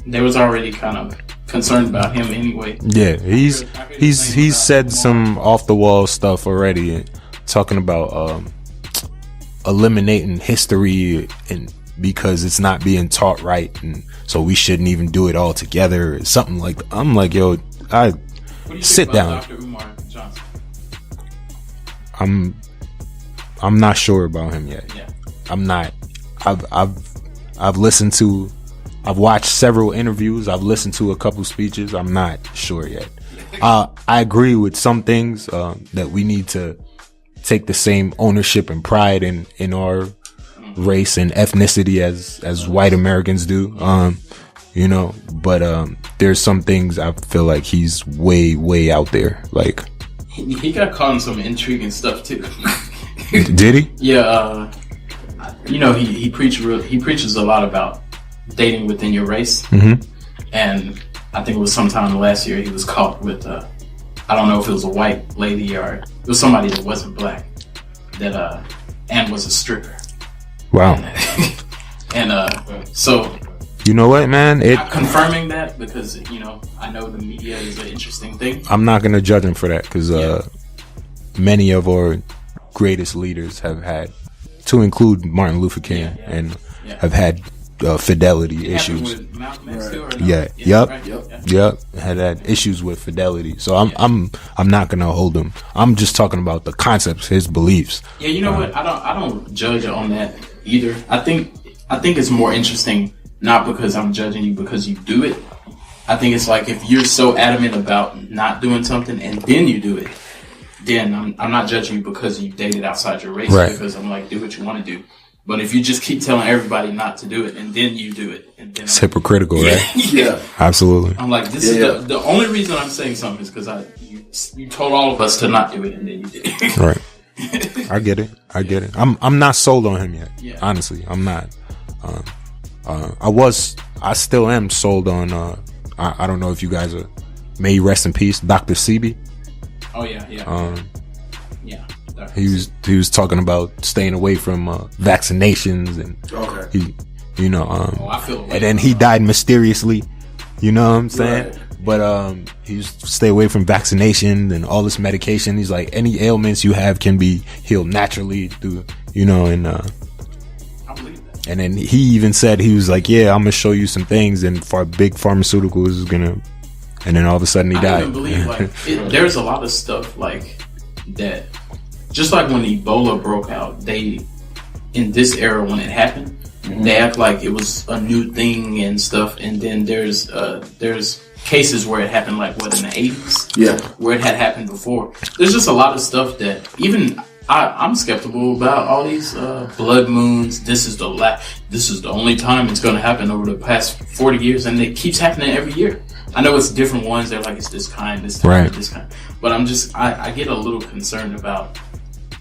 they was already kind of concerned about him anyway. Yeah, he's said some off the wall stuff already, talking about eliminating history and because it's not being taught right, and so we shouldn't even do it all together or something like that. I'm like, yo, sit down. Dr. Umar Johnson? I'm not sure about him yet. Yeah. I'm not. I've watched several interviews. I've listened to a couple speeches. I'm not sure yet. I agree with some things that we need to take the same ownership and pride in our race and ethnicity as white Americans do. But there's some things I feel like he's way out there. Like he got caught in some intriguing stuff too. Did he? Yeah. He preaches a lot about dating within your race. Mm-hmm. And I think it was sometime last year he was caught with I don't know if it was a white lady or it was somebody that wasn't black that and was a stripper. Wow. And so you know what, man? I'm confirming that because I know the media is an interesting thing. I'm not gonna judge him for that because many of our greatest leaders have had, to include Martin Luther King, have had fidelity issues. With Malcolm X too, or no? Yep. Had issues with fidelity. So I'm not gonna hold him. I'm just talking about the concepts, his beliefs. Yeah, you know what? I don't judge on that either. I think it's more interesting not because I'm judging you because you do it. I think it's like if you're so adamant about not doing something and then you do it, then I'm not judging you because you dated outside your race, right? Because I'm like, do what you want to do. But if you just keep telling everybody not to do it and then you do it, and then it's hypocritical, right? Yeah, absolutely. I'm like, this is the only reason I'm saying something is because you told all of us to not do it and then you did it. Right. I get it. I'm not sold on him yet. Yeah. Honestly, I'm not. I still am sold on. I don't know if you guys are. May he rest in peace, Dr. Sebi. Oh yeah. He was talking about staying away from vaccinations and I feel and then he died mysteriously. You know what I'm saying? Right. But he used to stay away from vaccination and all this medication. He's like, any ailments you have can be healed naturally through, and and then he even said, he was like, yeah, I'm gonna show you some things, and big pharmaceuticals is gonna, and then all of a sudden he died. I even believe there's a lot of stuff like that. Just like when Ebola broke out, in this era when it happened, they act like it was a new thing and stuff. And then there's cases where it happened like in the 80s, where it had happened before. There's just a lot of stuff that even I'm skeptical about. All these blood moons. This is the only time it's going to happen over the past 40 years, and it keeps happening every year. I know it's different ones. They're like, it's this kind, this time, right, this kind. But I get a little concerned about.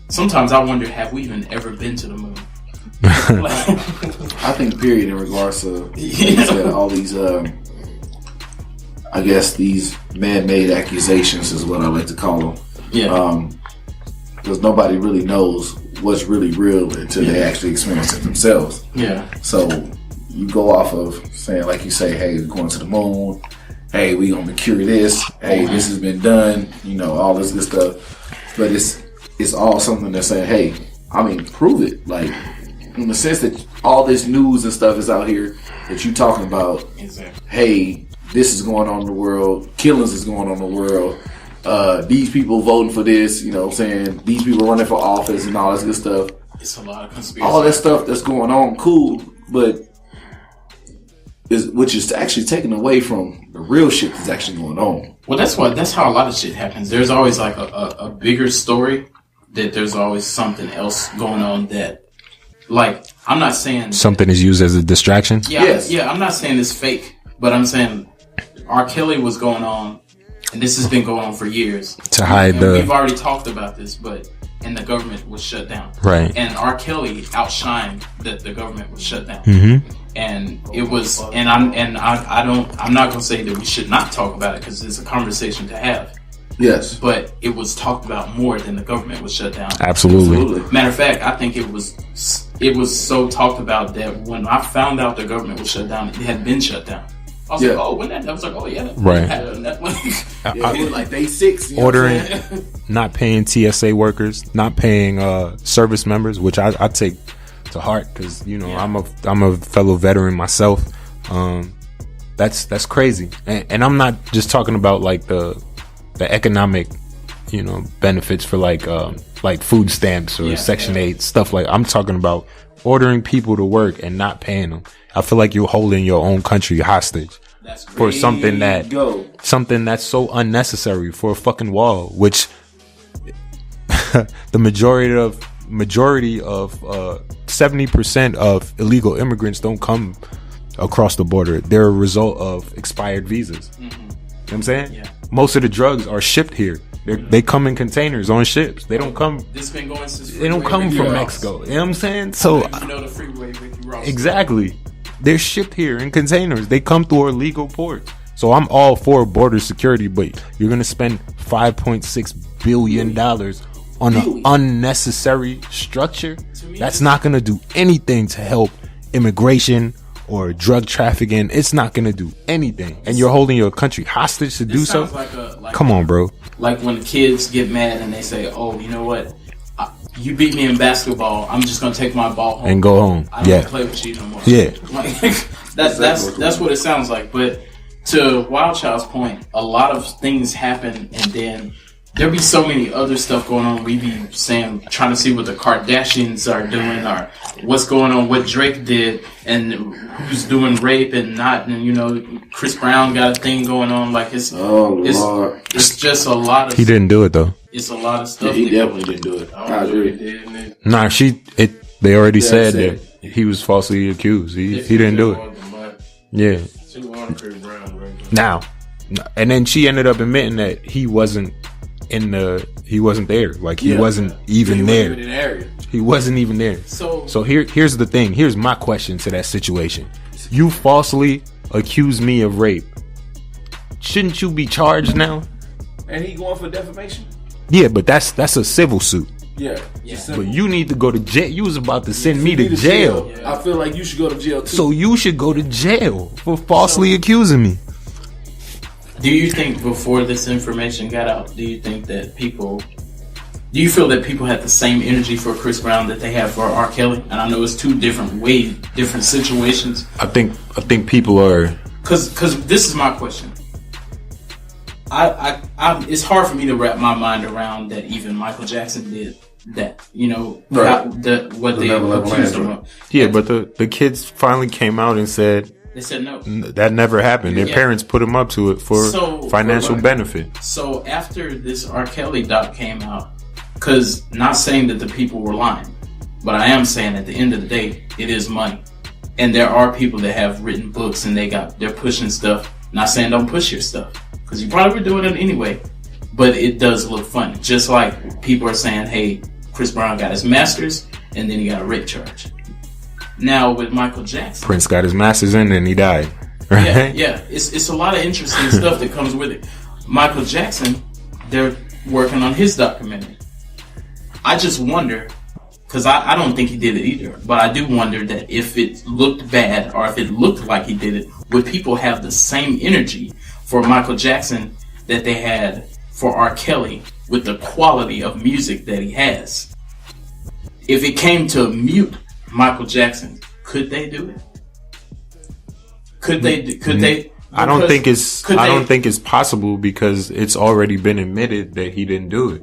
Sometimes I wonder, have we even ever been to the moon? I think, period, in regards to all these I guess these man-made accusations is what I like to call them. Yeah. Because nobody really knows what's really real until they actually experience it themselves. Yeah. So you go off of saying, like you say, hey, we're going to the moon. Hey, we gonna cure this. Hey, this has been done. You know, all this good stuff. But it's all something that's saying, hey, I mean, prove it. Like, in the sense that all this news and stuff is out here that you talking about. Exactly. Hey, this is going on in the world. Killings is going on in the world. These people voting for this. You know what I'm saying? These people running for office and all this good stuff. It's a lot of conspiracy. All that stuff that's going on, cool. But which is actually taken away from the real shit that's actually going on. Well, that's how a lot of shit happens. There's always like a bigger story that there's always something else going on that, like, I'm not saying something is used as a distraction. Yeah, yes. Yeah, I'm not saying it's fake, but I'm saying R. Kelly was going on, and this has been going on for years. To hide we've already talked about this, and the government was shut down. Right. And R. Kelly outshined that the government was shut down. Mm-hmm. And it was, I'm not gonna say that we should not talk about it because it's a conversation to have. Yes. But it was talked about more than the government was shut down. Absolutely. Matter of fact, I think it was so talked about that when I found out the government was shut down, it had been shut down. I was like, oh, when that? I was like, oh yeah, right. It was like day 6. Ordering, not paying TSA workers, not paying service members, which I take to heart because I'm a fellow veteran myself. That's crazy, and I'm not just talking about like the economic benefits for like food stamps or Section 8 stuff. Like, I'm talking about ordering people to work and not paying them. I feel like you're holding your own country hostage for something that's so unnecessary, for a fucking wall, which the majority of 70% of illegal immigrants don't come across the border. They're a result of expired visas. Mm-hmm. You know what I'm saying? Yeah. Most of the drugs are shipped here. They come in containers on ships. They don't come. This been going since they don't come from Mexico. You know what I'm saying? So the freeway Ricky Ross. Exactly. They're shipped here in containers. They come through our legal ports. So I'm all for border security, but you're gonna spend $5.6 billion on an unnecessary structure. That's not gonna do anything to help immigration or drug trafficking. It's not gonna do anything, and you're holding your country hostage to do so. Come on, bro. Like when kids get mad and they say, "Oh, you know what? You beat me in basketball. I'm just gonna take my ball home and go home. I don't want to play with you no more." Yeah, like, that's what it sounds like. But to Wildchild's point, a lot of things happen, and then there be so many other stuff going on. We be saying, trying to see what the Kardashians are doing, or what's going on, what Drake did, and who's doing rape and not. And Chris Brown got a thing going on. Like it's just a lot of. He didn't do it though. It's a lot of stuff. Yeah, he definitely didn't do it. I agree. Nah, they already said that he was falsely accused. He didn't do it. Yeah. Now, and then she ended up admitting that he wasn't there. Like he wasn't even there. He wasn't even there. So here's the thing. Here's my question to that situation. You falsely accuse me of rape. Shouldn't you be charged now? And he going for defamation? Yeah, but that's a civil suit. Yeah. But you need to go to jail. You was about to send me to jail. Yeah. I feel like you should go to jail too. So you should go to jail for falsely accusing me. Do you think before this information got out, do you feel that people had the same energy for Chris Brown that they have for R. Kelly? And I know it's two different situations. I think people are, because this is my question. I it's hard for me to wrap my mind around that even Michael Jackson did that. What they accused him of. Yeah, but the kids finally came out and said. They said no. That never happened. Their parents put them up to it for financial benefit. So after this R. Kelly doc came out, because not saying that the people were lying, but I am saying at the end of the day, it is money. And there are people that have written books and they're pushing stuff. Not saying don't push your stuff, because you probably were doing it anyway, but it does look funny. Just like people are saying, hey, Chris Brown got his master's and then he got a rape charge. Now with Michael Jackson, Prince got his masters in and he died. Right? Yeah. It's a lot of interesting stuff that comes with it. Michael Jackson, they're working on his documentary. I just wonder, because I don't think he did it either, but I do wonder that if it looked bad or if it looked like he did it, would people have the same energy for Michael Jackson that they had for R. Kelly with the quality of music that he has? If it came to mute Michael Jackson, could they do it? Could they? I don't think it's possible because it's already been admitted that he didn't do it,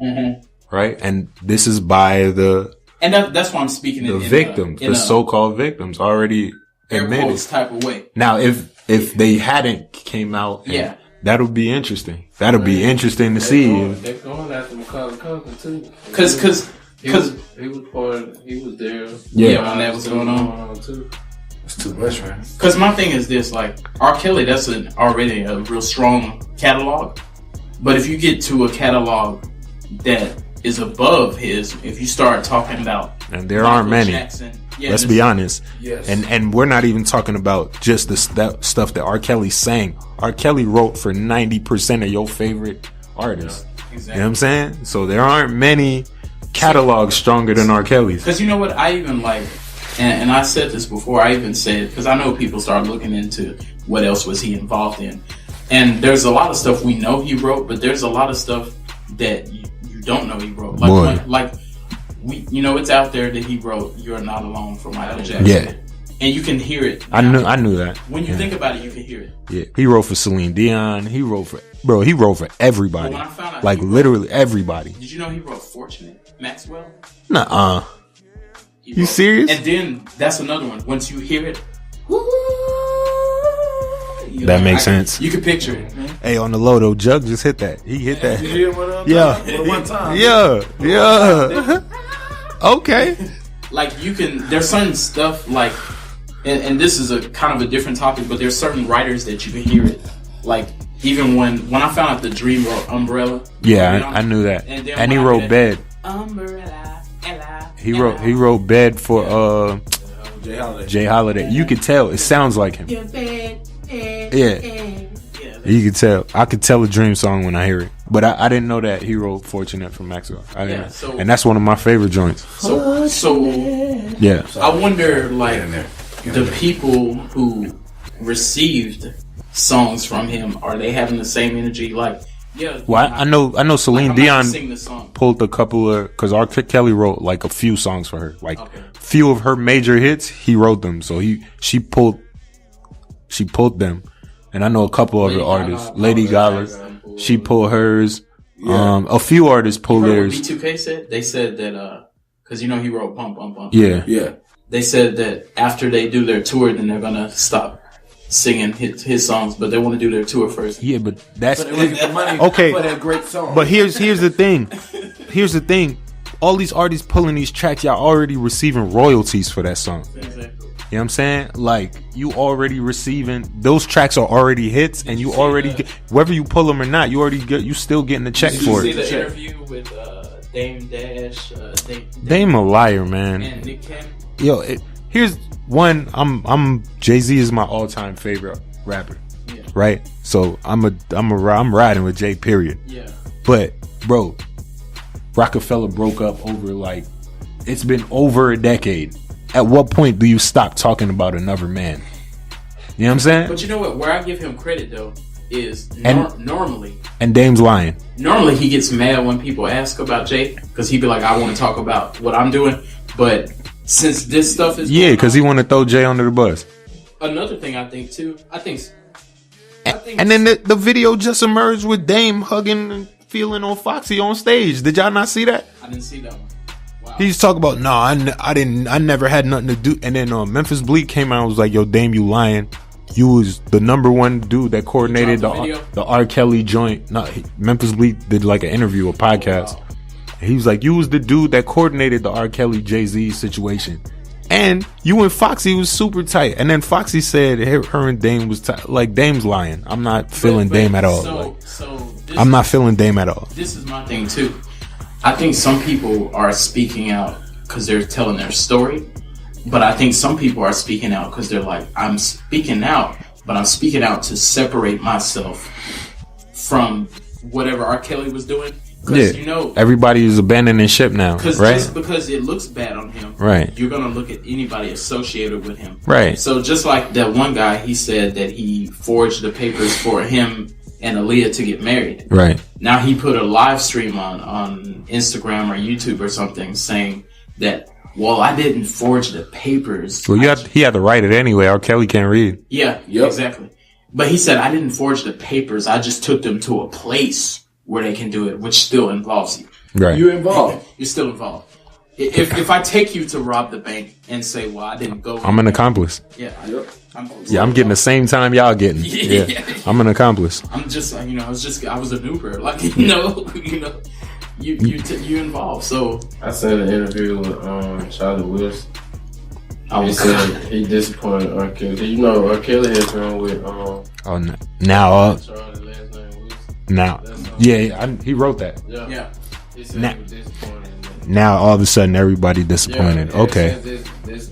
right? And this is by that's why I'm speaking. The victims, the so-called victims, already admitted type of way. Now, if they hadn't came out, that'll be interesting. That'll be interesting to see. They're going after Macaulay Culkin too. Because he was there. Yeah, when that was going on too. It's too much, man. Because my thing is this: like R. Kelly, that's already a real strong catalog. But if you get to a catalog that is above his, if you start talking about, and there aren't many. Jackson, let's be honest. Yes. And we're not even talking about just the stuff that R. Kelly sang. R. Kelly wrote for 90% of your favorite artists. Exactly. You know what I'm saying? So there aren't many catalogs stronger than R. Kelly's. Because you know what? I even like, and I said this before, I even said, because I know people start looking into what else was he involved in. And there's a lot of stuff we know he wrote, but there's a lot of stuff that you don't know he wrote. It's out there that he wrote "You're Not Alone" for Michael Jackson. Yeah. And you can hear it. I knew that. When you think about it, you can hear it. Yeah. He wrote for Celine Dion. He wrote for everybody. When I found out like literally everybody. Did you know he wrote "Fortunate" Maxwell? Nuh-uh. You serious? And then that's another one. Once you hear it, that makes sense. You can picture it. Hey, on the low though, Jug just hit that. He hit that. One time. Yeah. Okay. Like there's certain stuff like, and this is a kind of a different topic, but there's certain writers that you can hear it. Like even when I found out the Dream wrote "Umbrella." Yeah, I knew that. And he wrote "Bed." Umbrella, Ella. He wrote "Bed" for Jay Holiday. You could tell it sounds like him. Yeah. You could tell. I could tell a Dream song when I hear it. But I didn't know that he wrote "Fortunate" for Maxwell. And that's one of my favorite joints. So yeah. I wonder, like, the people who received songs from him, are they having the same energy? Like, well, I know Celine Dion pulled a couple of, because R. Kelly wrote like a few songs for her. Like few of her major hits, he wrote them. So she pulled them. And I know a couple other artists. Lady Gaga, she pulled hers. Yeah. A few artists pulled theirs. What B2K said? They said that, because he wrote "Bump Bump Bump." Yeah. They said that after they do their tour, then they're gonna stop singing his songs, but they want to do their tour first. Yeah, but that's okay. For that great song. But here's the thing. Here's the thing. All these artists pulling these tracks, y'all already receiving royalties for that song. Exactly. You know what I'm saying? Like, you already receiving, those tracks are already hits, and you already get, whether you pull them or not, you still getting the check for it. You see the interview with Dame Dash? Dame a liar, man. And Nick Cannon? Yo, here's one. I'm Jay-Z is my all-time favorite rapper, right? So I'm riding with Jay. Period. Yeah. But bro, Rockefeller broke up over it's been over a decade. At what point do you stop talking about another man? You know what I'm saying? But you know what? Where I give him credit though is normally. And Dame's lying. Normally he gets mad when people ask about Jay because he'd be like, "I want to talk about what I'm doing," but since this stuff is because he want to throw Jay under the bus. Another thing I think too, and then the video just emerged with Dame hugging and feeling on Foxy on stage. Did y'all not see that? I didn't see that one. Wow. He's talking about I never had nothing to do. And then Memphis Bleak came out and was like, "Yo, Dame, you lying. You was the number one dude that coordinated the R. Kelly joint." No, Memphis Bleak did like an interview, a podcast. Wow. He was like, "You was the dude that coordinated the R. Kelly Jay-Z situation, and you and Foxy was super tight." And then Foxy said her and Dame was tight. Like, Dame's lying. I'm not feeling Dame at all. I'm not feeling Dame at all. This is my thing too. I think some people are speaking out because they're telling their story, but I think some people are speaking out because they're like, "I'm speaking out but I'm speaking out to separate myself from whatever R. Kelly was doing. Because, you know, everybody is abandoning ship now, right? Just because it looks bad on him, right, you're going to look at anybody associated with him. Right. So just like that one guy, he said that he forged the papers for him and Aaliyah to get married. Right. Now he put a live stream on Instagram or YouTube or something saying that, well, I didn't forge the papers. Well, he had to write it anyway. R. Kelly can't read. Yeah, exactly. But he said, I didn't forge the papers. I just took them to a place where they can do it, which still involves you. Right. You're involved. You're still involved. If I take you to rob the bank and say, well, I didn't go. I'm an accomplice. Yeah. I'm getting the same time y'all getting. Yeah. I'm an accomplice. I'm just, you know, I was a nooper. Like, you know, you involved. So I said an interview with Charlie Wilson. He said he disappointed R. Kelly. You know, R. Kelly has been with he wrote that. Yeah. He said he was disappointed. Now all of a sudden everybody disappointed. Yeah, okay. This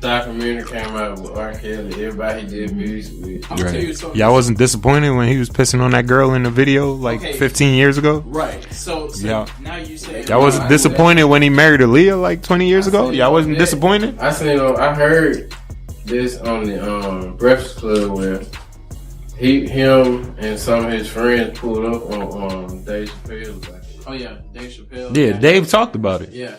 documentary came out with R. Kelly. Everybody he did music with. I'm gonna tell you something. Y'all wasn't disappointed when he was pissing on that girl in the video like 15 years ago? Right. So now you say y'all wasn't disappointed when he married Aaliyah like 20 years ago? Y'all wasn't disappointed? I heard this on the Breakfast Club where him and some of his friends pulled up on Dave Chappelle. Oh yeah, Dave Chappelle. Yeah, Dave talked about it. Yeah.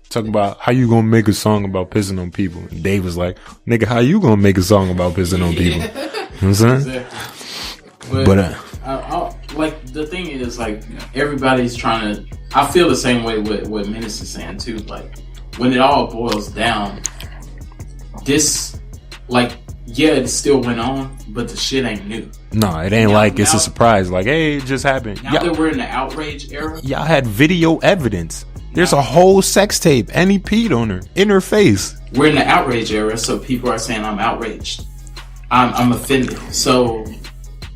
Talking about how you gonna make a song about pissing on people. And Dave was like, nigga, how you gonna make a song about pissing on people? You know what I'm saying? Exactly. But like the thing is, like, everybody's trying to. I feel the same way with what Menace is saying too. Like, when it all boils down, this, like, yeah, it still went on, but the shit ain't new. No, it ain't it's a surprise. Like, hey, it just happened. Now that we're in the outrage era, y'all had video evidence. There's a whole sex tape, and he peed on her in her face. We're in the outrage era, so people are saying I'm outraged. I'm offended. So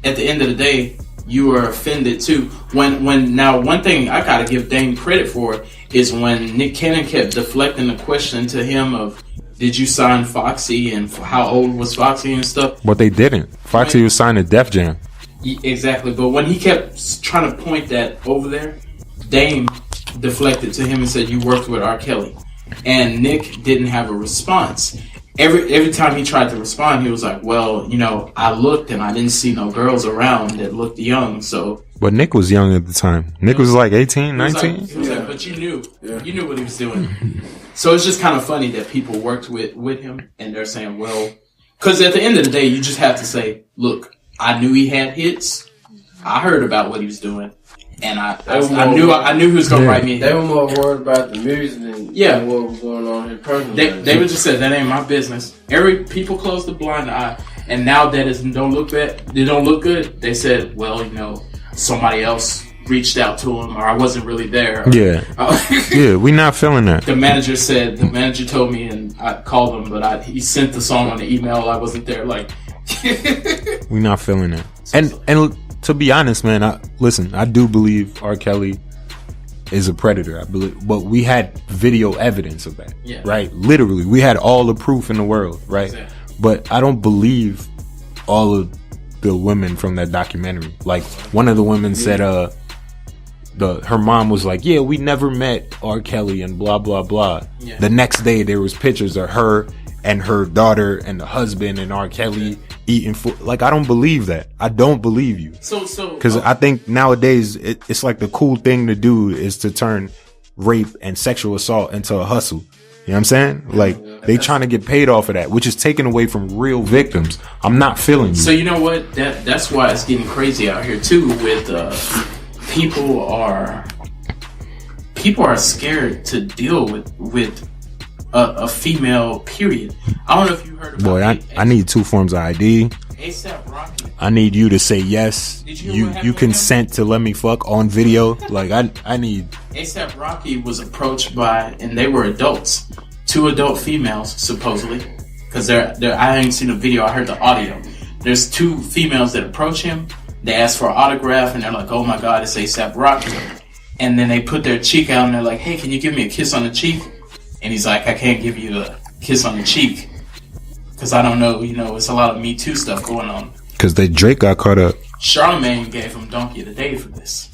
at the end of the day, you are offended too. When now one thing I gotta give Dane credit for is when Nick Cannon kept deflecting the question to him of, did you sign Foxy and how old was Foxy and stuff? But they didn't. Foxy was signed to Def Jam. Exactly. But when he kept trying to point that over there, Dame deflected to him and said, you worked with R. Kelly. And Nick didn't have a response. Every time he tried to respond, he was like, well, you know, I looked and I didn't see no girls around that looked young, so. But Nick was young at the time. Nick was like 18, 19? He was like, but you knew what he was doing. So it's just kind of funny that people worked with him and they're saying, well, because at the end of the day, you just have to say, look, I knew he had hits. I heard about what he was doing. And I knew he was going to write me. They were more worried about the music than what was going on in person. They would just say, that ain't my business. People closed the blind eye. And now that it don't look good, they said, well, you know, somebody else reached out to him, or I wasn't really there. Yeah, we not feeling that. The manager told me, and I called him, but he sent the song on the email. I wasn't there. Like, we not feeling that. And to be honest, man, I do believe R. Kelly is a predator. I believe, but we had video evidence of that. Yeah. Right? Literally, we had all the proof in the world. Right? Exactly. But I don't believe all of the women from that documentary. Like, one of the women said, her mom was like, yeah, we never met R. Kelly and blah blah blah. Yeah. The next day there was pictures of her and her daughter and the husband and R. Kelly eating food. Like, I don't believe that. I don't believe you. So because I think nowadays it's like the cool thing to do is to turn rape and sexual assault into a hustle. You know what I'm saying? Like, they trying to get paid off of that, which is taken away from real victims. I'm not feeling you. So you know what? That's why it's getting crazy out here too. With people are scared to deal with a female. Period. I don't know if you heard about. Boy, I need 2 forms of ID. ASAP Rocky. I need you to say yes. You consent to let me fuck on video. Like, I need. ASAP Rocky was approached by, and they were adults, 2 adult females supposedly, because I ain't seen the video. I heard the audio. There's 2 females that approach him. They ask for an autograph, and they're like, "Oh my God, it's ASAP Rocky." And then they put their cheek out, and they're like, "Hey, can you give me a kiss on the cheek?" And he's like, "I can't give you a kiss on the cheek Because I don't know, it's a lot of Me Too stuff going on. Because Drake got caught up. Charlamagne gave him Donkey of the Day for this.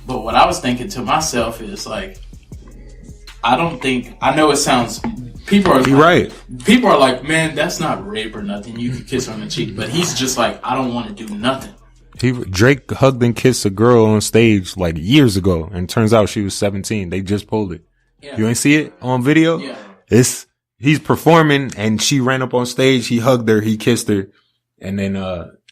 But what I was thinking to myself is like, I know it sounds, people are like, man, that's not rape or nothing. You can kiss her on the cheek. But he's just like, I don't want to do nothing. Drake hugged and kissed a girl on stage like years ago, and turns out she was 17. They just pulled it. Yeah. You ain't see it on video? Yeah. He's performing, and she ran up on stage. He hugged her, he kissed her, and then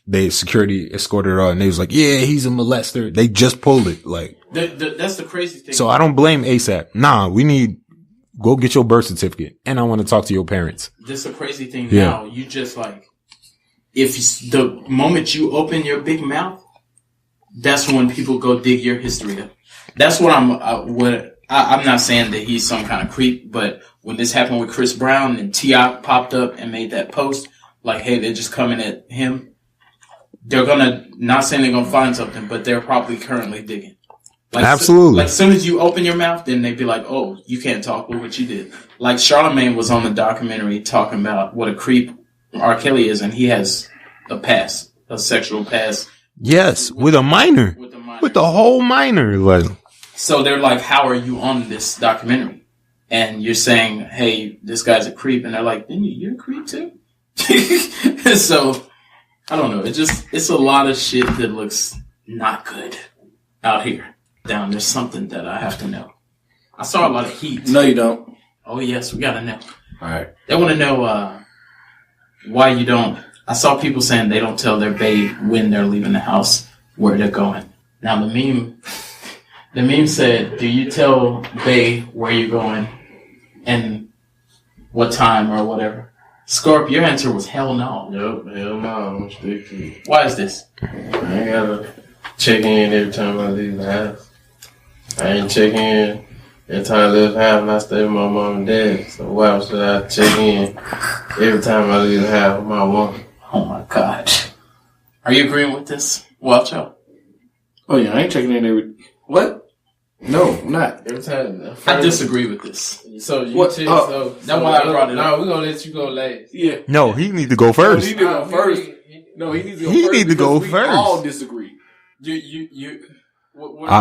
they security escorted her out, and they was like, yeah, he's a molester. They just pulled it. Like that's the crazy thing. So I don't blame ASAP. Nah, go get your birth certificate, and I want to talk to your parents. That's the crazy thing. Yeah. Now you just like, if the moment you open your big mouth, that's when people go dig your history up. That's what I'm not saying that he's some kind of creep, but when this happened with Chris Brown and T.I. popped up and made that post, like, hey, they're just coming at him. They're not saying they're gonna find something, but they're probably currently digging. Like, absolutely. Like, as soon as you open your mouth, then they'd be like, oh, you can't talk. Look what you did. Like, Charlamagne was on the documentary talking about what a creep R. Kelly is, and he has a sexual past. Yes, with a minor. With the whole minor. Like. So they're like, how are you on this documentary? And you're saying, hey, this guy's a creep. And they're like, then you're a creep too? So, I don't know. It's a lot of shit that looks not good out here. There's something that I have to know. I saw a lot of heat. No, you don't. Oh, yes, we gotta know. All right. They want to know why you don't. I saw people saying they don't tell their bae when they're leaving the house where they're going. Now, the meme said, do you tell bae where you're going and what time or whatever? Scorp, your answer was hell no. Yep, hell no. I'm stick to it. Why is this? I ain't gotta check in every time I leave the house. I ain't check in every time I leave the house and I stay with my mom and dad. So why should I check in every time I leave the house with my woman? Oh my God. Are you agreeing with this, Wildchild? Oh yeah, I ain't checking in every... What? No, I'm not. Every time. I disagree with this. So you check, that's why I brought it up. No, we're gonna let you go last. Yeah. No, he need to go first. No, he need to go first. No, he needs to go first. He need to go we first. all disagree. What do you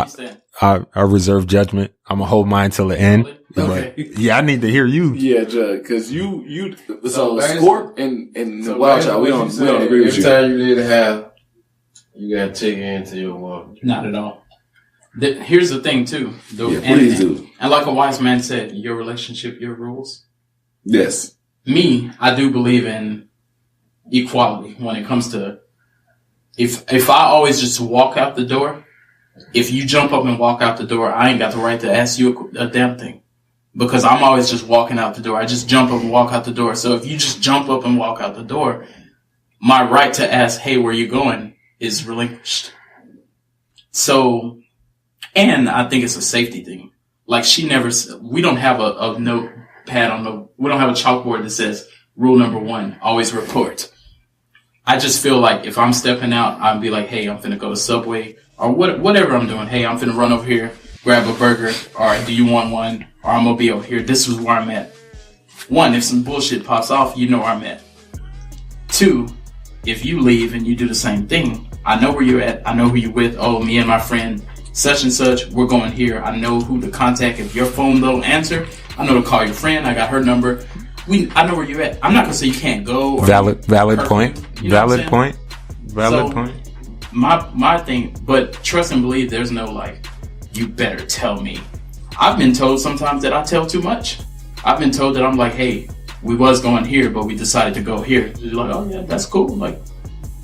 stand? I reserve judgment. I'm gonna hold mine till the end. Okay. But yeah, I need to hear you. Yeah, Judge, because you so Scorp and the Wildchild, we don't agree with you. Every time you leave the house, you gotta check into your woman. Not at all. Here's the thing too. Please do. And like a wise man said, your relationship, your rules. Yes. Me, I do believe in equality when it comes to if I always just walk out the door, if you jump up and walk out the door, I ain't got the right to ask you a damn thing. Because I'm always just walking out the door. I just jump up and walk out the door. So if you just jump up and walk out the door, my right to ask, hey, where you going, is relinquished. So, and I think it's a safety thing. Like we don't have a notepad we don't have a chalkboard that says rule number 1, always report. I just feel like if I'm stepping out, I'd be like, hey, I'm finna go to Subway or whatever I'm doing. Hey, I'm finna run over here, grab a burger, or do you want one? Or I'm gonna be over here. This is where I'm at. 1, if some bullshit pops off, you know where I'm at. 2, if you leave and you do the same thing, I know where you're at. I know who you're with. Oh, me and my friend such and such, we're going here. I know who to contact. If your phone don't answer, I know to call your friend. I got her number. I know where you're at. I'm not gonna say you can't go. Or valid point. Valid point. My thing, but trust and believe. There's no like, you better tell me. I've been told sometimes that I tell too much. I've been told that I'm like, hey, we was going here, but we decided to go here. You're like, oh yeah, that's cool. Like,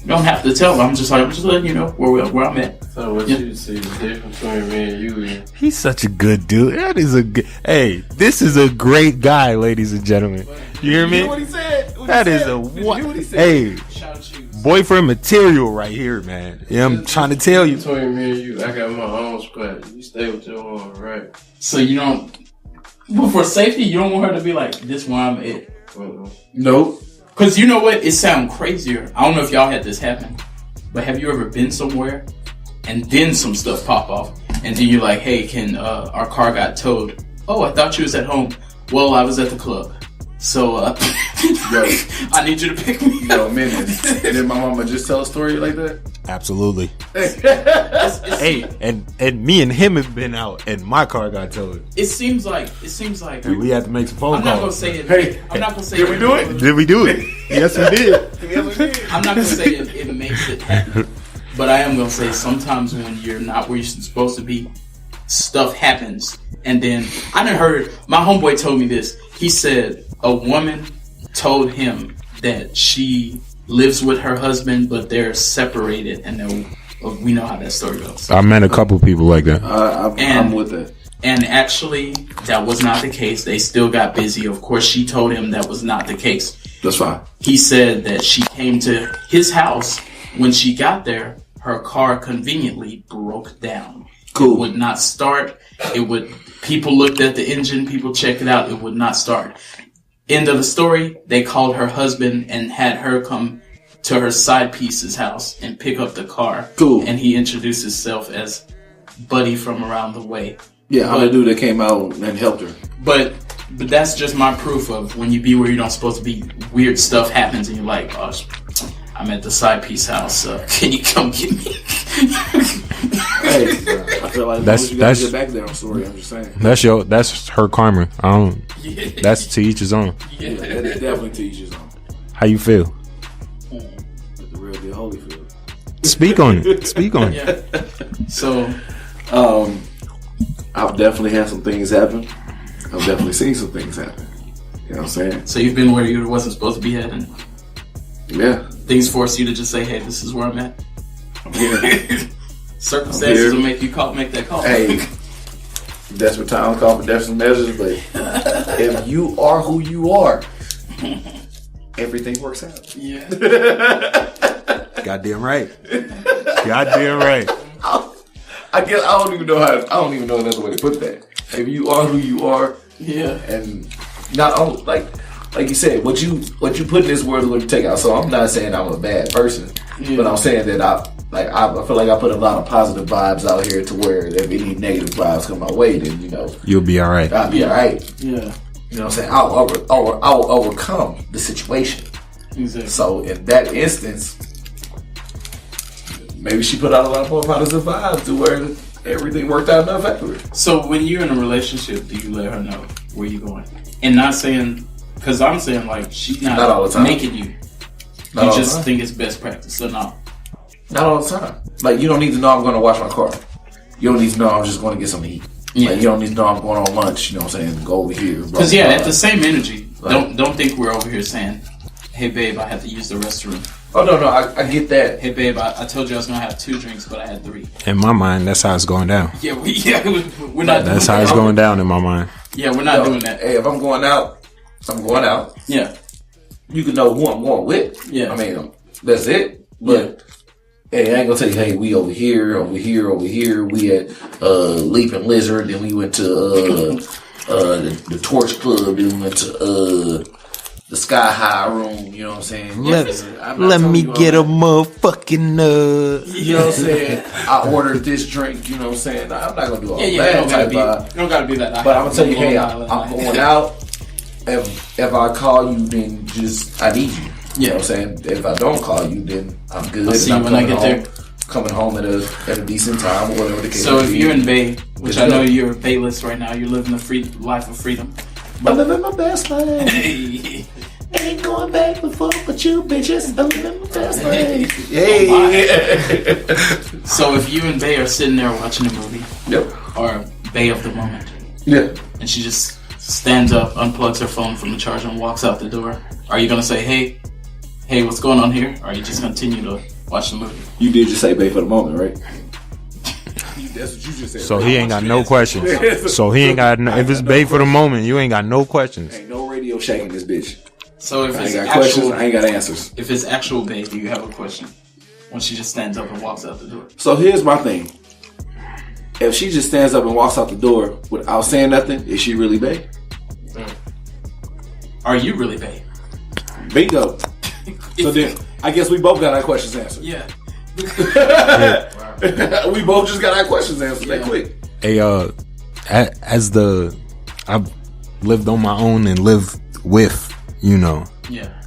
you don't have to tell. I'm just letting you know where I'm at. So what you see the difference between me and you is? He's such a good dude. That is a good. Hey, this is a great guy, ladies and gentlemen. You hear me? You know what he said? Hey, boyfriend material right here, man. Yeah, I'm trying to tell you. Between me and you, I got my own spot. You stay with your own, right? So you don't. But for safety, you don't want her to be like, this where I'm at. Nope. Because you know what? It sounds crazier. I don't know if y'all had this happen, but have you ever been somewhere and then some stuff pop off and then you're like, hey, our car got towed. Oh, I thought you was at home. Well, I was at the club. So, Yo, I need you to pick me up. Minutes. And then my mama just tell a story like that? Absolutely. Hey, and me and him have been out, and my car got towed. It seems like And we had to make some phone calls. I'm not gonna say it. Hey, I'm not gonna say did we do it? Did we do it? Yes, we did. I'm not gonna say it makes it happen, but I am gonna say sometimes when you're not where you're supposed to be, stuff happens. And then I done heard my homeboy told me this. He said a woman told him that she lives with her husband, but they're separated, and we know how that story goes. I met a couple people like that. I'm with it. And actually, that was not the case. They still got busy. Of course, she told him that was not the case. That's fine. He said that she came to his house. When she got there, her car conveniently broke down. Cool. It would not start. People looked at the engine. People checked it out. It would not start. End of the story. They called her husband and had her come to her side piece's house and pick up the car. Cool. And he introduced himself as Buddy from around the way. Yeah, I'm the dude that came out and helped her. But that's just my proof of when you be where you're not supposed to be, weird stuff happens and you're like, oh, I'm at the side piece house. Can you come get me? Hey, I feel like that's get back there. I'm sorry. I'm just saying. That's her karma. That's to each his own. Yeah, that's definitely to each his own. How you feel? The real deal Holyfield. Speak on it. Speak on it. Yeah. So, I've definitely had some things happen. I've definitely seen some things happen. You know what I'm saying? So you've been where you wasn't supposed to be at, and things force you to just say, "Hey, this is where I'm at." Yeah. Circumstances will make that call. Hey, desperate times call for desperate measures, but if you are who you are, everything works out. Yeah. Goddamn right. Goddamn right. I guess I don't even know another way to put that. If you are who you are, and not only like you said, what you put in this world is what you take out. So I'm not saying I'm a bad person, but I'm saying that I feel like I put a lot of positive vibes out here to where if any negative vibes come my way, then you'll be all right. I'll be all right. Yeah. You know what I'm saying? I'll overcome the situation. Exactly. So in that instance, maybe she put out a lot more positive vibes to where everything worked out in her favor. So when you're in a relationship, do you let her know where you're going? And not saying, because I'm saying like she's not all the time. making you. Not you all just the time. think it's best practice, so no. Not all the time. Like you don't need to know I'm going to wash my car. You don't need to know I'm just going to get some heat. Yeah. Like you don't need to know I'm going on lunch. You know what I'm saying? Go over here. Because at the same energy, don't think we're over here saying, "Hey babe, I have to use the restroom." Oh no, I get that. Hey babe, I told you I was gonna have 2 drinks, but I had 3. In my mind, that's how it's going down. Yeah, we're not. That's how it's going down in my mind. Yeah, we're not doing that. Hey, if I'm going out, I'm going out. Yeah. You can know who I'm going with. Yeah. I mean, that's it. But hey, I ain't gonna tell you, hey, we over here. We at Leaping Lizard, then we went to the Torch Club, then we went to the Sky High Room, you know what I'm saying? Let me get a motherfucking you know what I'm saying? I ordered this drink, you know what I'm saying? I'm not gonna do all that type vibe. You don't gotta be that. But I'm gonna tell you, hey, I'm going out. If I call you, then I need you. You know what I'm saying? If I don't call you, then I'm good. I'll see you when I get there. Coming home at a decent time, or whatever the case. So if you're in Bay, which I know you're Bayless right now, you're living the life of freedom. I'm living my best life. Ain't going back and forth with you bitches. I'm living my best life. Hey. So if you and Bay are sitting there watching a movie, or Bay of the moment, and she just stands up, unplugs her phone from the charger, and walks out the door, are you gonna say, hey, what's going on here? Or are you just continue to watch the movie? You did just say Bay for the moment, right? That's what you just said. So he ain't got no questions. So he ain't got if it's Bay for the moment, you ain't got no questions. Ain't no Radio Shack in this bitch. So if I it's ain't got actual questions, I ain't got answers. If it's actual Bay, do you have a question when she just stands up and walks out the door? So here's my thing. If she just stands up and walks out the door without saying nothing, is she really Bay? Are you really Bay? Bingo. So then, I guess we both got our questions answered. Yeah. We both just got our questions answered that quick. Hey, I've lived on my own and lived with you know, yeah,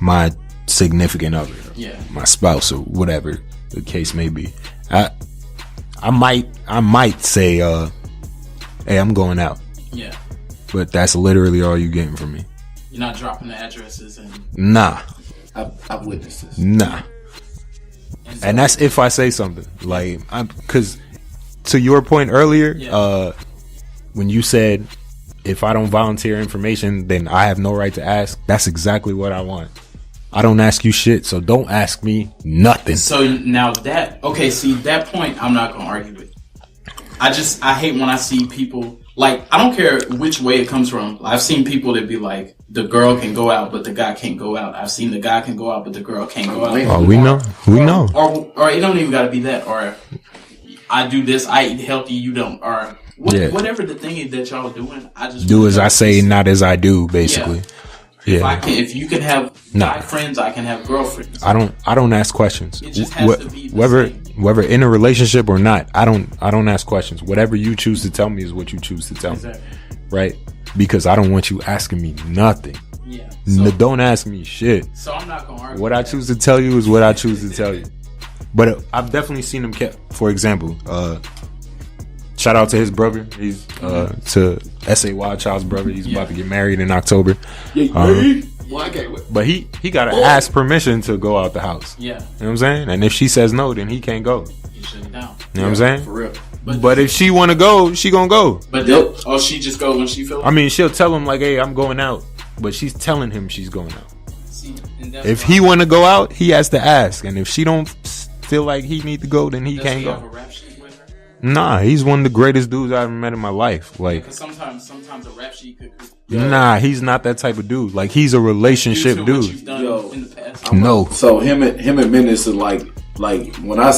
my significant other, yeah, my spouse or whatever the case may be, I might say, hey, I'm going out. Yeah. But that's literally all you getting from me. You're not dropping the addresses and... Nah. I've witnessed this. Nah. And that's if I say something. Like, because to your point earlier, when you said, if I don't volunteer information, then I have no right to ask. That's exactly what I want. I don't ask you shit, so don't ask me nothing. So now that point, I'm not gonna argue with. I hate when I see people, like, I don't care which way it comes from. I've seen people that be like, the girl can go out, but the guy can't go out. I've seen the guy can go out, but the girl can't go out. Oh, we know. Or it don't even gotta be that. Or I do this, I eat healthy, you don't. Or whatever the thing is that y'all doing, I just do as I say, not as I do, basically. Yeah. If you can have guy friends, I can have girlfriends. I don't ask questions. It just has to be whether in a relationship or not. I don't ask questions. Whatever you choose to tell me is what you choose to tell me, right? Because I don't want you asking me nothing. Yeah. Don't ask me shit. So I'm not gonna argue. What I choose to tell you is what I choose to tell you. But I've definitely seen him. For example, shout out to his brother. He's to Sawildchild's brother. He's about to get married in October. But he got to ask permission to go out the house. Yeah. You know what I'm saying? And if she says no, then he can't go. You shut it down. You know what I'm saying? For real. But if she want to go, she gonna go. But she just go when she feels. I mean, she'll tell him like, "Hey, I'm going out," but she's telling him she's going out. See, if he want to go out, he has to ask, and if she don't feel like he need to go, then he can't go. Have a rap sheet with her? Nah, he's one of the greatest dudes I've ever met in my life. Like, because sometimes a rap sheet could. Nah, he's not that type of dude. Like, he's a relationship dude. In the past. No. So him and Menace are like when I.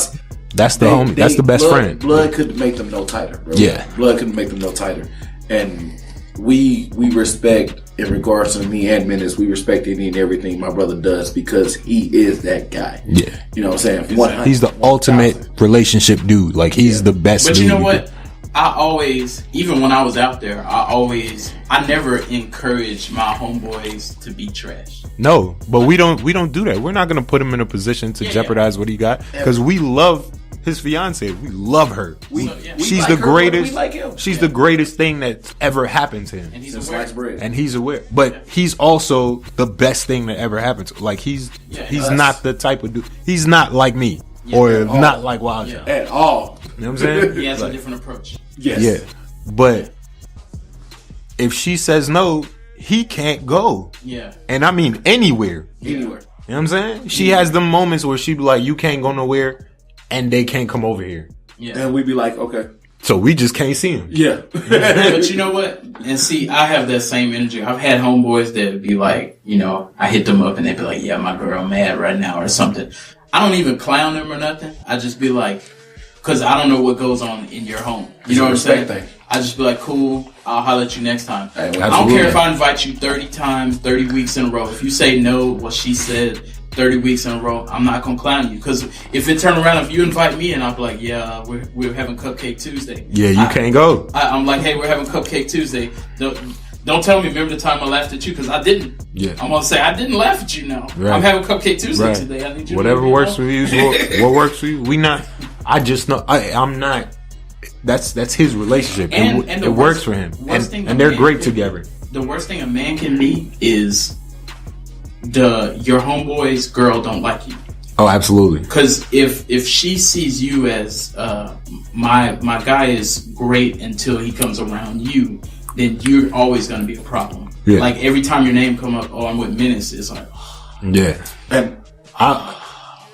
That's the homie. That's the best friend. Blood couldn't make them no tighter, bro. Yeah. Blood couldn't make them no tighter. And we respect, in regards to me and Menace, we respect any and everything my brother does because he is that guy. Yeah. You know what I'm saying? He's the ultimate relationship dude. Like, he's the best dude. But you know what? I always, even when I was out there, I never encouraged my homeboys to be trash. No, but we don't do that. We're not gonna put him in a position to jeopardize what he got because we love his fiance. We love her. She's like the greatest. Like she's the greatest thing that's ever happened to him. And he's aware. But he's also the best thing that ever happened to him. Like he's not the type of dude. He's not like me or not like Wildchild at all. You know what I'm saying? He has a different approach. Yes. Yeah. But if she says no, he can't go. Yeah. And I mean anywhere. Anywhere. You know what I'm saying? She has them moments where she be like, you can't go nowhere and they can't come over here. Yeah. And we be like, okay. So we just can't see him. Yeah. But you know what? And see, I have that same energy. I've had homeboys that be like, you know, I hit them up and they be like, yeah, my girl mad right now or something. I don't even clown them or nothing. I just be like, because I don't know what goes on in your home. You know what I'm saying? I just be like, cool, I'll holler at you next time. Hey, I don't care if I invite you 30 times, 30 weeks in a row. If you say no, what she said 30 weeks in a row, I'm not going to clown you. Because if it turn around, if you invite me and I'll be like, yeah, we're having Cupcake Tuesday. Yeah, you can't go. I'm like, hey, we're having Cupcake Tuesday. Don't tell me, remember the time I laughed at you, because I didn't. Yeah. I'm going to say, I didn't laugh at you now. Right. I'm having Cupcake Tuesday today. I need you whatever works for you. What works for you. We not. I just know. I'm not. That's his relationship. And it works for him. And they're great together. The worst thing a man can be is your homeboy's girl don't like you. Oh, absolutely. Because if she sees you as my guy is great until he comes around you, then you're always going to be a problem. Yeah. Like every time your name come up, I'm with Menace, it's like, yeah. And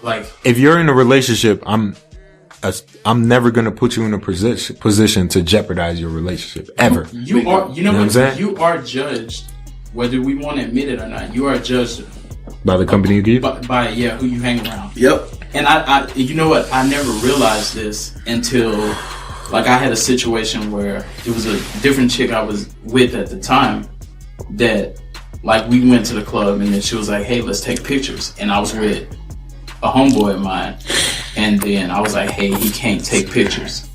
like if you're in a relationship, I'm never going to put you in a position to jeopardize your relationship ever. You are, you know what I'm saying? You are judged, whether we want to admit it or not. You are judged by the company you keep. By who you hang around. Yep. And I you know what? I never realized this until, like, I had a situation where it was a different chick I was with at the time that, like, we went to the club and then she was like, hey, let's take pictures. And I was with a homeboy of mine. And then I was like, hey, he can't take pictures.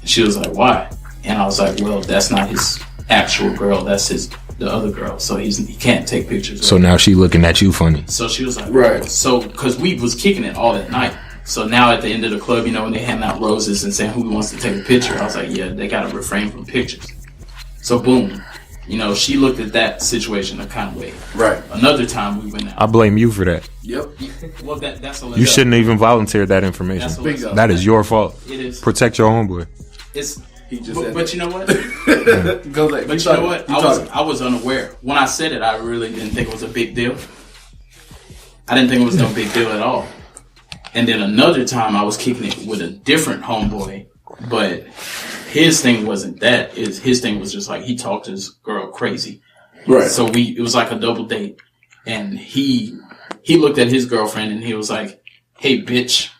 And she was like, why? And I was like, well, that's not his actual girl. That's his the other girl, so he can't take pictures. So now she looking at you funny. So she was like, Right. So because we was kicking it all that night. So now at the end of the club, you know, when they hand out roses and saying who wants to take a picture, I was like, yeah, they gotta refrain from pictures. So boom, you know, she looked at that situation a kind of way. Right. Another time we went out. I blame you for that. Yep. Well, that's a You shouldn't even volunteer that information. That is your fault. It is. Protect your homeboy. It's. He just But you know what? Go there. But you know what? I was unaware. When I said it, I really didn't think it was a big deal. I didn't think it was no big deal at all. And then another time I was kicking it with a different homeboy, but his thing wasn't that. His thing was just like he talked to his girl crazy. Right. So it was like a double date, and he looked at his girlfriend and he was like, "Hey, bitch,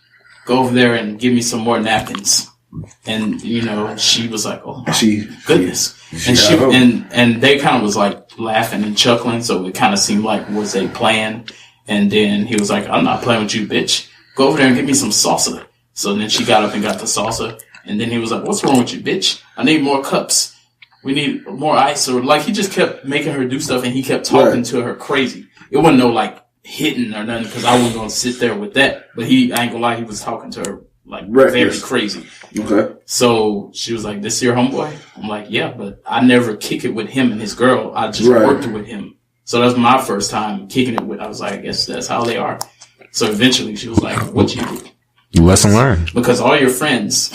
go over there and give me some more napkins." And you know, she was like, "Oh, goodness!" And they kind of was like laughing and chuckling, so it kind of seemed like was a plan. And then he was like, "I'm not playing with you, bitch. Go over there and get me some salsa." So then she got up and got the salsa. And then he was like, "What's wrong with you, bitch? I need more cups. We need more ice." Or like he just kept making her do stuff, and he kept talking to her crazy. It wasn't no like hitting or nothing, because I wasn't gonna sit there with that. But I ain't gonna lie, he was talking to her like very crazy. Okay. So she was like, "This your homeboy?" I'm like, "Yeah, but I never kick it with him and his girl. I just worked with him." So that's my first time kicking it with. I was like, "I guess that's how they are." So eventually she was like, "What you do?" Lesson learned. Because all your friends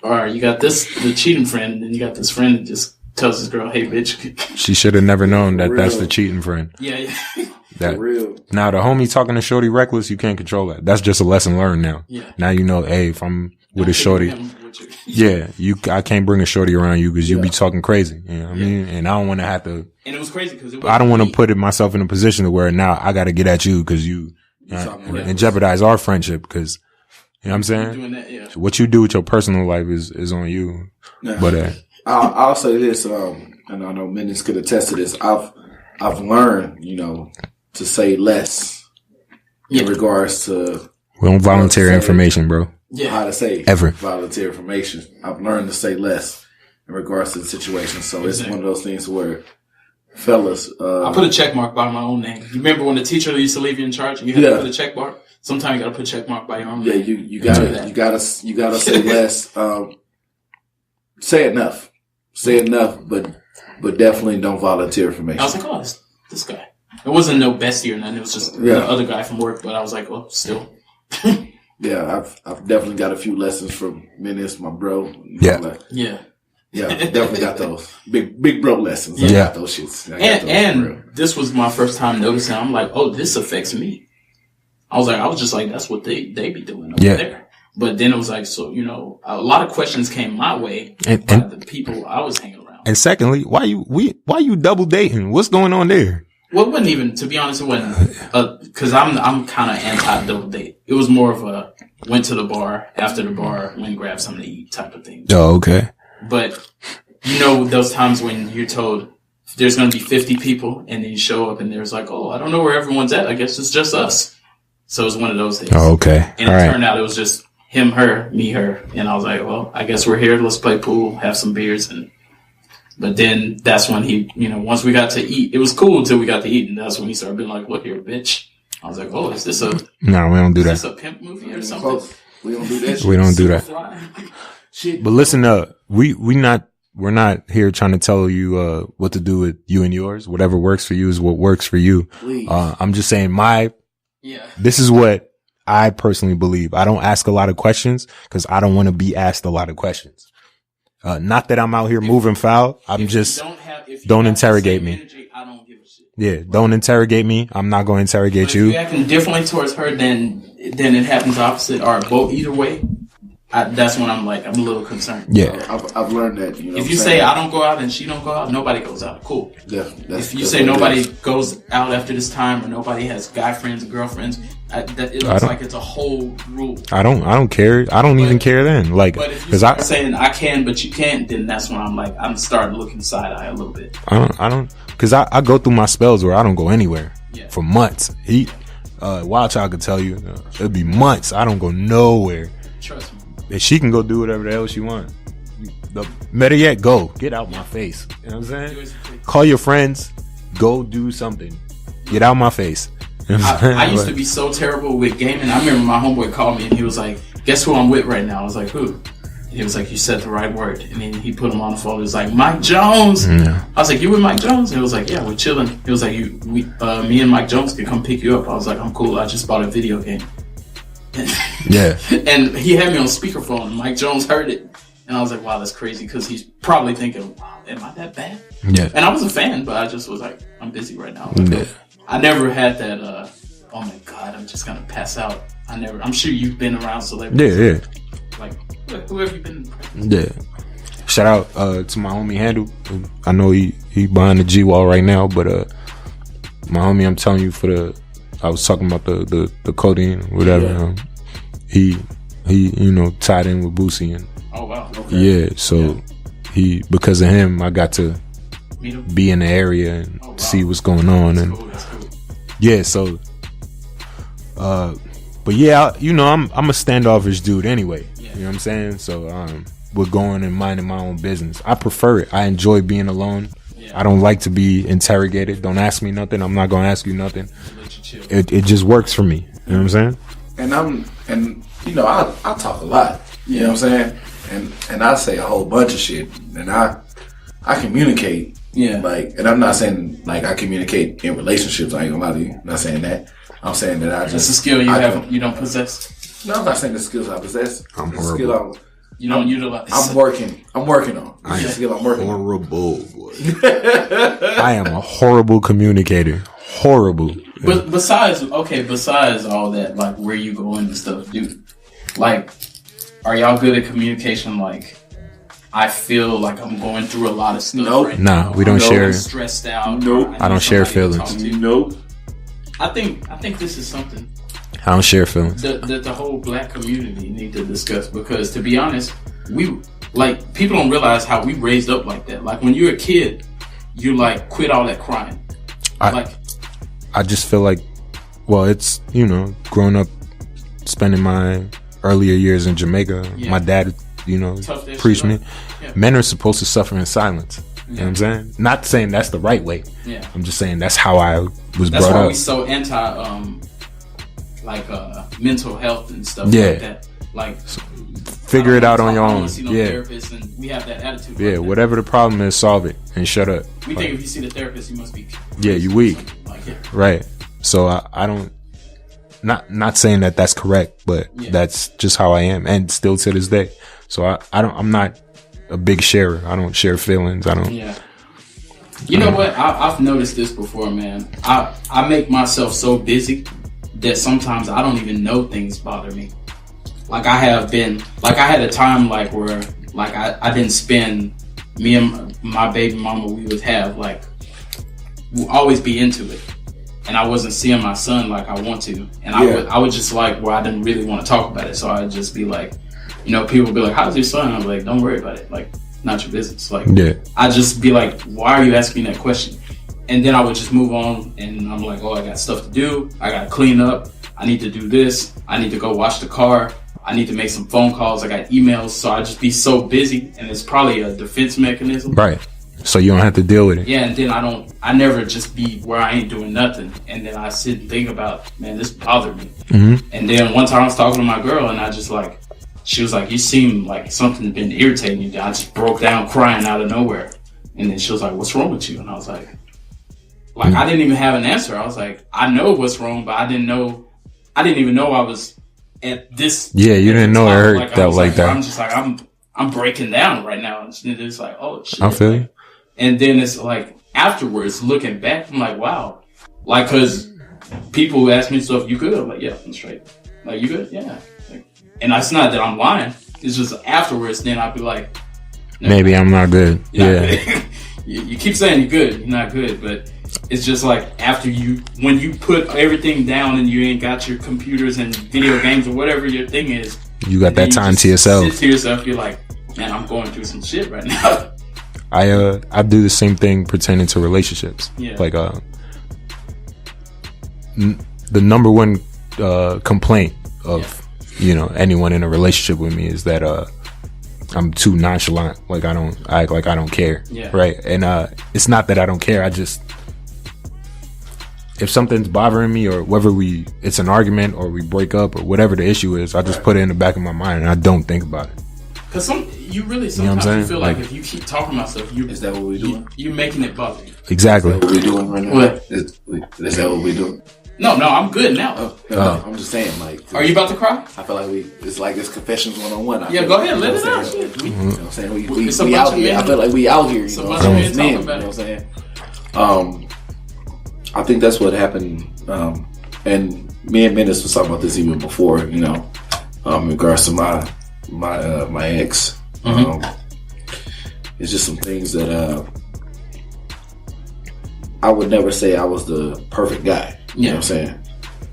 are, you got the cheating friend, and then you got this friend that just tells this girl, "Hey, bitch." She should have never known that that's the cheating friend. Yeah. That, now the homie talking to shorty reckless, you can't control that. That's just a lesson learned now. Yeah. Now you know, hey, if I'm with a shorty, I can't bring a shorty around you because you be talking crazy. You know what I mean? And I don't want to have to. And it was crazy because I don't want to put myself in a position to where now I got to get at you because you and jeopardize our friendship because. You know what I'm saying? Doing that, So what you do with your personal life is on you. Yeah. But I'll say this, and I know Minutes could attest to this. I've learned, you know, to say less in regards to. We don't volunteer information, bro. Yeah. How to say ever volunteer information. I've learned to say less in regards to the situation. So it's one of those things where, fellas, I put a check mark by my own name. You remember when the teacher used to leave you in charge? You had to put a check mark. Sometimes you gotta put check mark by your own name. You gotta say less. Say enough. Say enough, but definitely don't volunteer information. I was like, "Oh, this guy." It wasn't no bestie or nothing. It was just the other guy from work. But I was like, "Oh, still." Yeah, I've definitely got a few lessons from Menace, my bro. Yeah, definitely got those big bro lessons. I got those shits. And this was my first time noticing. I'm like, "Oh, this affects me." I was just like, that's what they be doing over there. But then it was like, so, you know, a lot of questions came my way by the people I was hanging around. And secondly, why you double dating? What's going on there? Well, it wasn't even, to be honest, it wasn't, cause I'm kind of anti double date. It was more of a went to the bar, after the bar, went and grabbed something to eat type of thing. Oh, okay. But you know, those times when you're told there's going to be 50 people and then you show up and there's like, "Oh, I don't know where everyone's at. I guess it's just us." So it was one of those days. Oh, okay. And it turned out it was just him, her, me, her. And I was like, "Well, I guess we're here. Let's play pool, have some beers." But then that's when he, you know, once we got to eat, it was cool until we got to eat. And that's when he started being like, "Look here, bitch." I was like, "Oh, is this a... No, we don't do that. Is this a pimp movie or something?" We don't do that. We don't do that. But listen up. We're not here trying to tell you, what to do with you and yours. Whatever works for you is what works for you. I'm just saying this is what I personally believe. I don't ask a lot of questions because I don't want to be asked a lot of questions. Not that I'm out here moving foul. I'm just, don't interrogate me. Energy, I don't give a shit. Yeah, don't interrogate me. I'm not going to interrogate you. If you're acting differently towards her, then it happens opposite or both either way. That's when I'm a little concerned. Yeah. I've learned that. You know, if you say I don't go out and she don't go out, nobody goes out. Cool. Yeah. If you say nobody goes out after this time or nobody has guy friends and girlfriends, it looks like it's a whole rule. I don't care. I don't even care then. Like, but if you start saying I can, but you can't, then that's when I'm starting looking side eye a little bit. I don't, because I go through my spells where I don't go anywhere for months. Wildchild could tell you, it'd be months. I don't go nowhere. Trust me. And she can go do whatever the hell she wants. Better yet, go. Get out my face. You know what I'm saying? Call your friends. Go do something. Get out my face. You know I used to be so terrible with gaming. I remember my homeboy called me and he was like, guess who I'm with right now? I was like, who? And he was like, you said the right word. And then he put him on the phone. He was like, Mike Jones. Yeah. I was like, you with Mike Jones? And he was like, yeah, we're chilling. He was like, me and Mike Jones can come pick you up. I was like, I'm cool. I just bought a video game. Yeah. And he had me on speakerphone. Mike Jones heard it. And I was like, wow, that's crazy. Because he's probably thinking, wow, am I that bad? Yeah. And I was a fan, but I just was like, I'm busy right now. Like, I never had that, oh my God, I'm just going to pass out. I'm sure you've been around celebrities. Yeah. Like, who have you been? Yeah. Shout out to my homie Handle. I know he behind the G wall right now, but my homie, I'm telling you, I was talking about the codeine or whatever. Yeah. He tied in with Boosie and oh wow. Okay. Yeah, so he, because of him, I got to be in the area and see what's going on. That's cool. Yeah, so but yeah, I'm a standoffish dude anyway. Yeah. You know what I'm saying? So we're going and minding my own business. I prefer it. I enjoy being alone. Yeah. I don't like to be interrogated. Don't ask me nothing. I'm not gonna ask you nothing. It just works for me. You know what I'm saying? And I talk a lot. You know what I'm saying? And I say a whole bunch of shit. And I communicate. Yeah. Like, and I'm not saying like I communicate in relationships. I ain't gonna lie to you. I'm not saying that. I'm saying that I just. It's a skill you don't possess. No, I'm not saying the skills I possess. I'm the horrible. Skill you don't utilize. I'm working on. It's a skill I'm working on. Horrible, boy. I am a horrible communicator. Horrible. But besides all that, like where you going and stuff, dude, like, are y'all good at communication? Like, I feel like I'm going through a lot of stuff right now. We don't share. I'm stressed out. Nope. I don't share feelings. Nope. I think this is something I don't share feelings. that the whole black community need to discuss, because to be honest, people don't realize how we raised up like that. Like when you're a kid, you like quit all that crying. I just feel like, well, it's, growing up, spending my earlier years in Jamaica, my dad, preached me. Yeah. Men are supposed to suffer in silence. You know what I'm saying? Not saying that's the right way. Yeah. I'm just saying that's how I was that's brought why up. We so anti, mental health and stuff like that. Like, figure it out on your own. Therapist, and we have that attitude. Yeah, whatever the problem is, solve it and shut up. We think if you see the therapist, you must be. Yeah, you weak. Right. So I don't. Not saying that that's correct, but that's just how I am, and still to this day. So I'm not a big sharer. I don't share feelings. I don't. Yeah. You know what? I've noticed this before, man. I make myself so busy that sometimes I don't even know things bother me. Like I had a time like where like I didn't spend, me and my baby mama, we would have like, we'll always be into it. And I wasn't seeing my son like I want to. And I would just like, I didn't really want to talk about it. So I'd just be like, people would be like, how's your son? I'm like, don't worry about it. Like, not your business. Like, I'd just be like, why are you asking that question? And then I would just move on, and I'm like, I got stuff to do. I got to clean up. I need to do this. I need to go wash the car. I need to make some phone calls. I got emails. So I just be so busy, and it's probably a defense mechanism. Right. So you don't have to deal with it. Yeah, and then I never just be where I ain't doing nothing. And then I sit and think about, man, this bothered me. Mm-hmm. And then one time I was talking to my girl, and I just like, she was like, you seem like something's been irritating you. I just broke down crying out of nowhere. And then she was like, what's wrong with you? And I was like, I didn't even have an answer. I was like, I know what's wrong, but I didn't even know I was at this. Yeah, you didn't know it hurt that. I'm just like, I'm breaking down right now. And it's like, oh shit. I feel you. And then it's like, afterwards, looking back, I'm like, wow. Like, cause people ask me stuff, you good? I'm like, yeah, I'm straight. Like, you good? Yeah. And it's not that I'm lying. It's just afterwards, then I'll be like, no, maybe I'm not good. Good. You keep saying you're good. You're not good. But it's just like when you put everything down and you ain't got your computers and video games or whatever your thing is, you got that time to yourself. Sit to yourself. You're like, man, I'm going through some shit right now. I do the same thing pertaining to relationships. Yeah. Like the number one complaint of anyone in a relationship with me is that I'm too nonchalant. Like I act like I don't care. Yeah. Right. And it's not that I don't care. I just, if something's bothering me, or whether it's an argument or we break up or whatever the issue is, I just put it in the back of my mind and I don't think about it. Cause sometimes you feel like if you keep talking about stuff, is that what we're doing? You're making it bother you. Exactly. Is that what we're doing right now? What? Is that what we're doing? No, I'm good now. I'm just saying, like. Are you about to cry? I feel like it's confessions 1-on-1. Yeah, go ahead, let it out. You know what I'm saying? We It's a bunch out of here. men. I feel like we out here. You know what I'm saying? You know about what I'm saying? I think that's what happened. And me and Menace was talking about this even before, you know, in regards to my ex. It's just some things that I would never say I was the perfect guy. You know what I'm saying?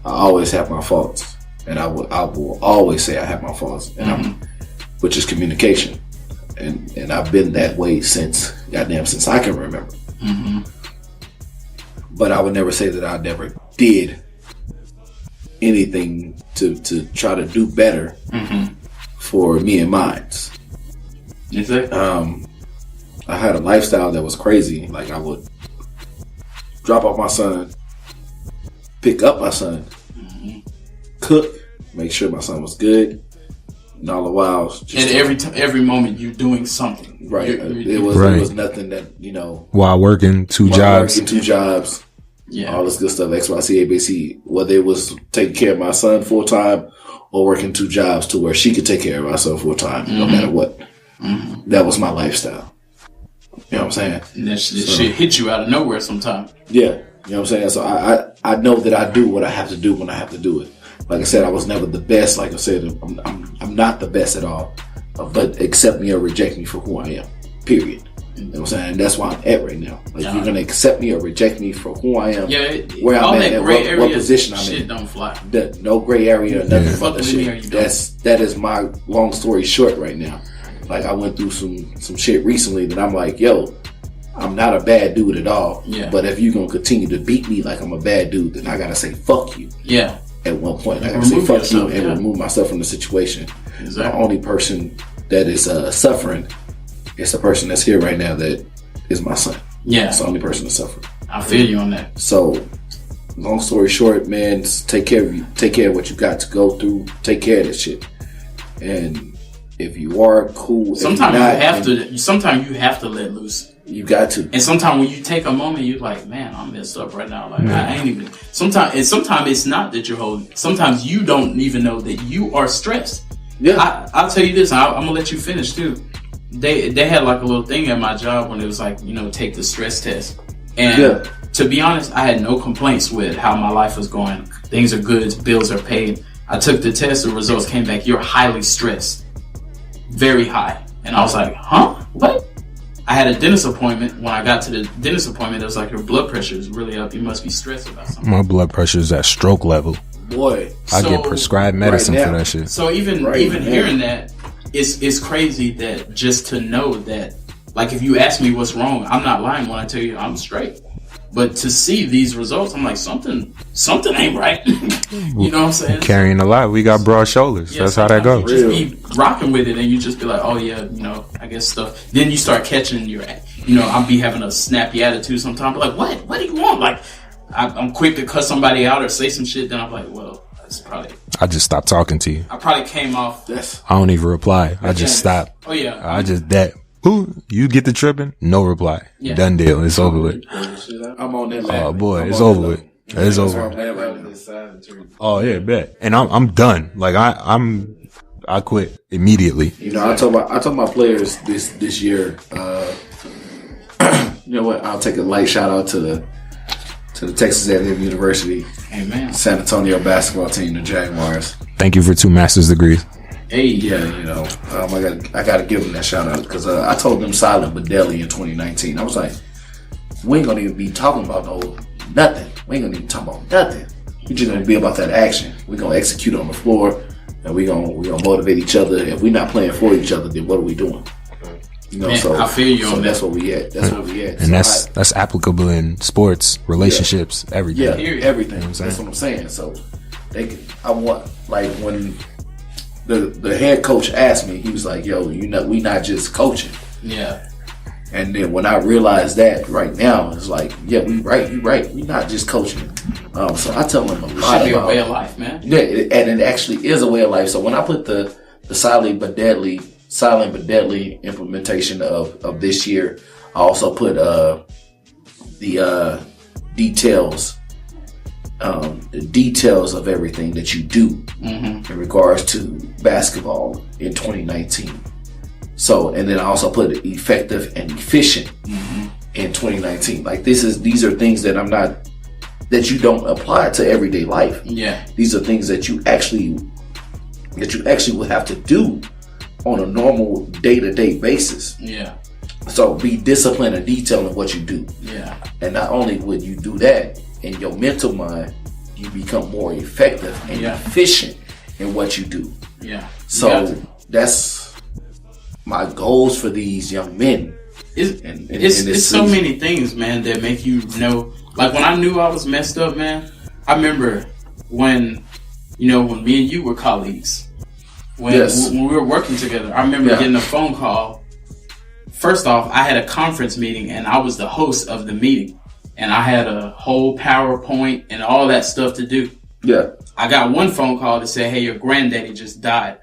I always have my faults, and I will always say I have my faults, and which is communication, and I've been that way since I can remember. But I would never say that I never did anything to try to do better for me and mine. I had a lifestyle that was crazy. Like I would drop off my son, pick up my son, cook, make sure my son was good, and all the while, just every moment you're doing something. Right. It was nothing that, you know. While working two jobs. Yeah. All this good stuff. X, Y, C, ABC. Whether it was taking care of my son full time or working two jobs to where she could take care of my son full time, no matter what. That was my lifestyle. You know what I'm saying? And that shit hit you out of nowhere sometime. Yeah. You know what I'm saying? So I know that I do what I have to do when I have to do it. Like I said, I was never the best. Like I said, I'm not the best at all. But accept me or reject me for who I am. Period. You know what I'm saying? That's where I'm at right now. Like you're gonna accept me or reject me for who I am. Yeah, where I'm at, and what position I'm in. Shit don't fly. No gray area or nothing about that shit. That is my long story short right now. Like I went through some shit recently that I'm like, yo, I'm not a bad dude at all. Yeah. But if you're gonna continue to beat me like I'm a bad dude, then I gotta say fuck you. Yeah. At one point, I gotta say fuck you and remove myself from the situation. Exactly. The only person that is suffering is the person that's here right now that is my son. Yeah. It's the only person that's suffering. I feel you on that. So, long story short, man, take care of you. Take care of what you got to go through. Take care of this shit. And if you are cool, sometimes you have to let loose. You got to. And sometimes when you take a moment, you're like, man, I'm messed up right now. Like I ain't even. Sometimes it's not that you're holding. Sometimes you don't even know that you are stressed. Yeah. I'll tell you this. I'm gonna let you finish too. They had like a little thing at my job when it was like, you know, take the stress test. And to be honest, I had no complaints with how my life was going. Things are good, bills are paid. I took the test, the results came back, you're highly stressed. Very high. And I was like, huh? What? I had a dentist appointment. When I got to the dentist appointment, it was like, your blood pressure is really up. You must be stressed about something. My blood pressure is at stroke level. Boy. I get prescribed medicine for that shit. So even hearing that, it's crazy that just to know that, like if you ask me what's wrong, I'm not lying when I tell you I'm straight. But to see these results, I'm like, something ain't right. You know what I'm saying? Carrying a lot. We got broad shoulders. Yeah, that's how that goes. You just be rocking with it and you just be like, oh yeah, you know, I guess stuff. Then you start catching I'll be having a snappy attitude sometimes. Like, what do you want? Like, I'm quick to cut somebody out or say some shit. Then I'm like, well, that's probably. I just stopped talking to you. I probably came off. I don't even reply. I just stop. Oh yeah. I just you get the tripping? No reply. Yeah. Done deal. It's over with. I'm on that level. Oh boy, it's over with. It's over. Oh yeah, bet. And I'm done. Like I quit immediately. You know, I told my players this year. You know what? I'll take a light shout out to the Texas A&M University, Amen. San Antonio basketball team, the Jaguars. Thank you for 2 master's degrees. Hey, yeah, you know, I got to give them that shout out because I told them silent but deadly in 2019. I was like, we ain't gonna even be talking about nothing. We ain't gonna even talk about nothing. We just gonna be about that action. We gonna execute on the floor, and we gonna motivate each other. If we're not playing for each other, then what are we doing? You know, man, so I feel you on that's that. where we at. That's where we at. And so that's applicable in sports, relationships, everything. Yeah, everything. You know that's what I'm saying. So I want, like, when the head coach asked me, he was like, yo, we not just coaching. Yeah. And then when I realized that right now, it's like, yeah, you right. We not just coaching. So I tell them a lot should be about a way of life, man. Yeah, and it actually is a way of life. So when I put the silent but deadly implementation of this year, I also put the details of everything that you do in regards to basketball in 2019. So, and then I also put effective and efficient in 2019. Like these are things that that you don't apply to everyday life. Yeah. These are things that you actually will have to do on a normal day-to-day basis. Yeah. So be disciplined and detailed in what you do. Yeah. And not only would you do that, in your mental mind, you become more effective and efficient in what you do. Yeah. So that's my goals for these young men. It's so many things, man, that make you know. Like when I knew I was messed up, man, I remember when me and you were colleagues. When we were working together, I remember getting a phone call. First off, I had a conference meeting and I was the host of the meeting. And I had a whole PowerPoint and all that stuff to do. Yeah. I got one phone call to say, hey, your granddaddy just died.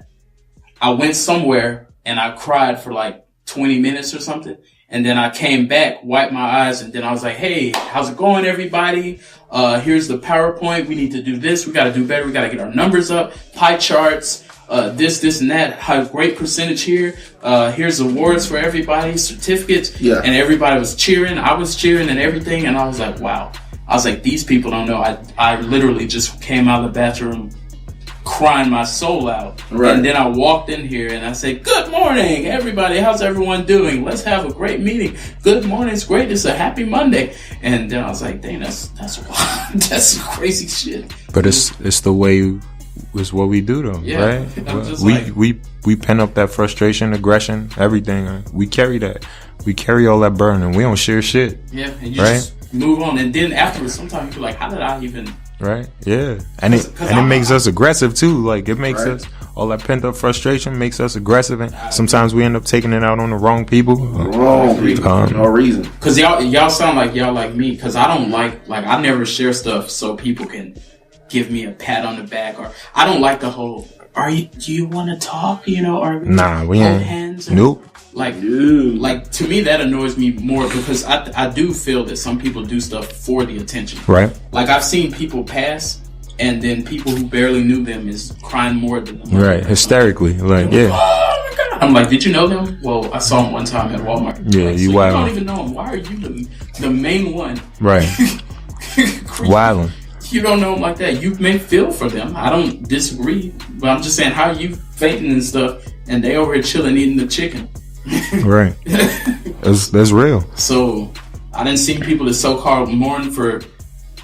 I went somewhere and I cried for like 20 minutes or something. And then I came back, wiped my eyes, and then I was like, hey, how's it going, everybody? Here's the PowerPoint. We need to do this. We got to do better. We got to get our numbers up, pie charts, this and that. Have great percentage here. Here's awards for everybody, certificates. Yeah. And everybody was cheering. I was cheering and everything. And I was like, wow. I was like, these people don't know. I literally just came out of the bathroom crying my soul out. Right. And then I walked in here and I said, good morning, everybody. How's everyone doing? Let's have a great meeting. Good morning. It's great. It's a happy Monday. And then I was like, dang, that's that's crazy shit. But it's the way, it's what we do though, right? We pen up that frustration, aggression, everything. We carry that. We carry all that burden and we don't share shit. Yeah. And you just move on. And then afterwards, sometimes you're like, how did I even... Right. Yeah. And it makes us aggressive too. Like it makes us, all that pent up frustration makes us aggressive, and sometimes we end up taking it out on the wrong people. No reason. Cause y'all sound like y'all like me. Cause I don't like I never share stuff so people can give me a pat on the back, or I don't like the whole, do you want to talk? Or nah, we ain't. Hands nope. Like to me that annoys me more, because I do feel that some people do stuff for the attention. Right. Like I've seen people pass, and then people who barely knew them is crying more than them. Right. Hysterically. Like, yeah. Oh my God. I'm like, did you know them? Well, I saw them one time at Walmart. Yeah, like, you so wild. You don't even know them. Why are you the main one? Right. Wildin'. You don't know them like that. You may feel for them. I don't disagree, but I'm just saying, how are you fainting and stuff, and they over here chilling eating the chicken? Right. That's real. So I didn't see people that so-called mourn for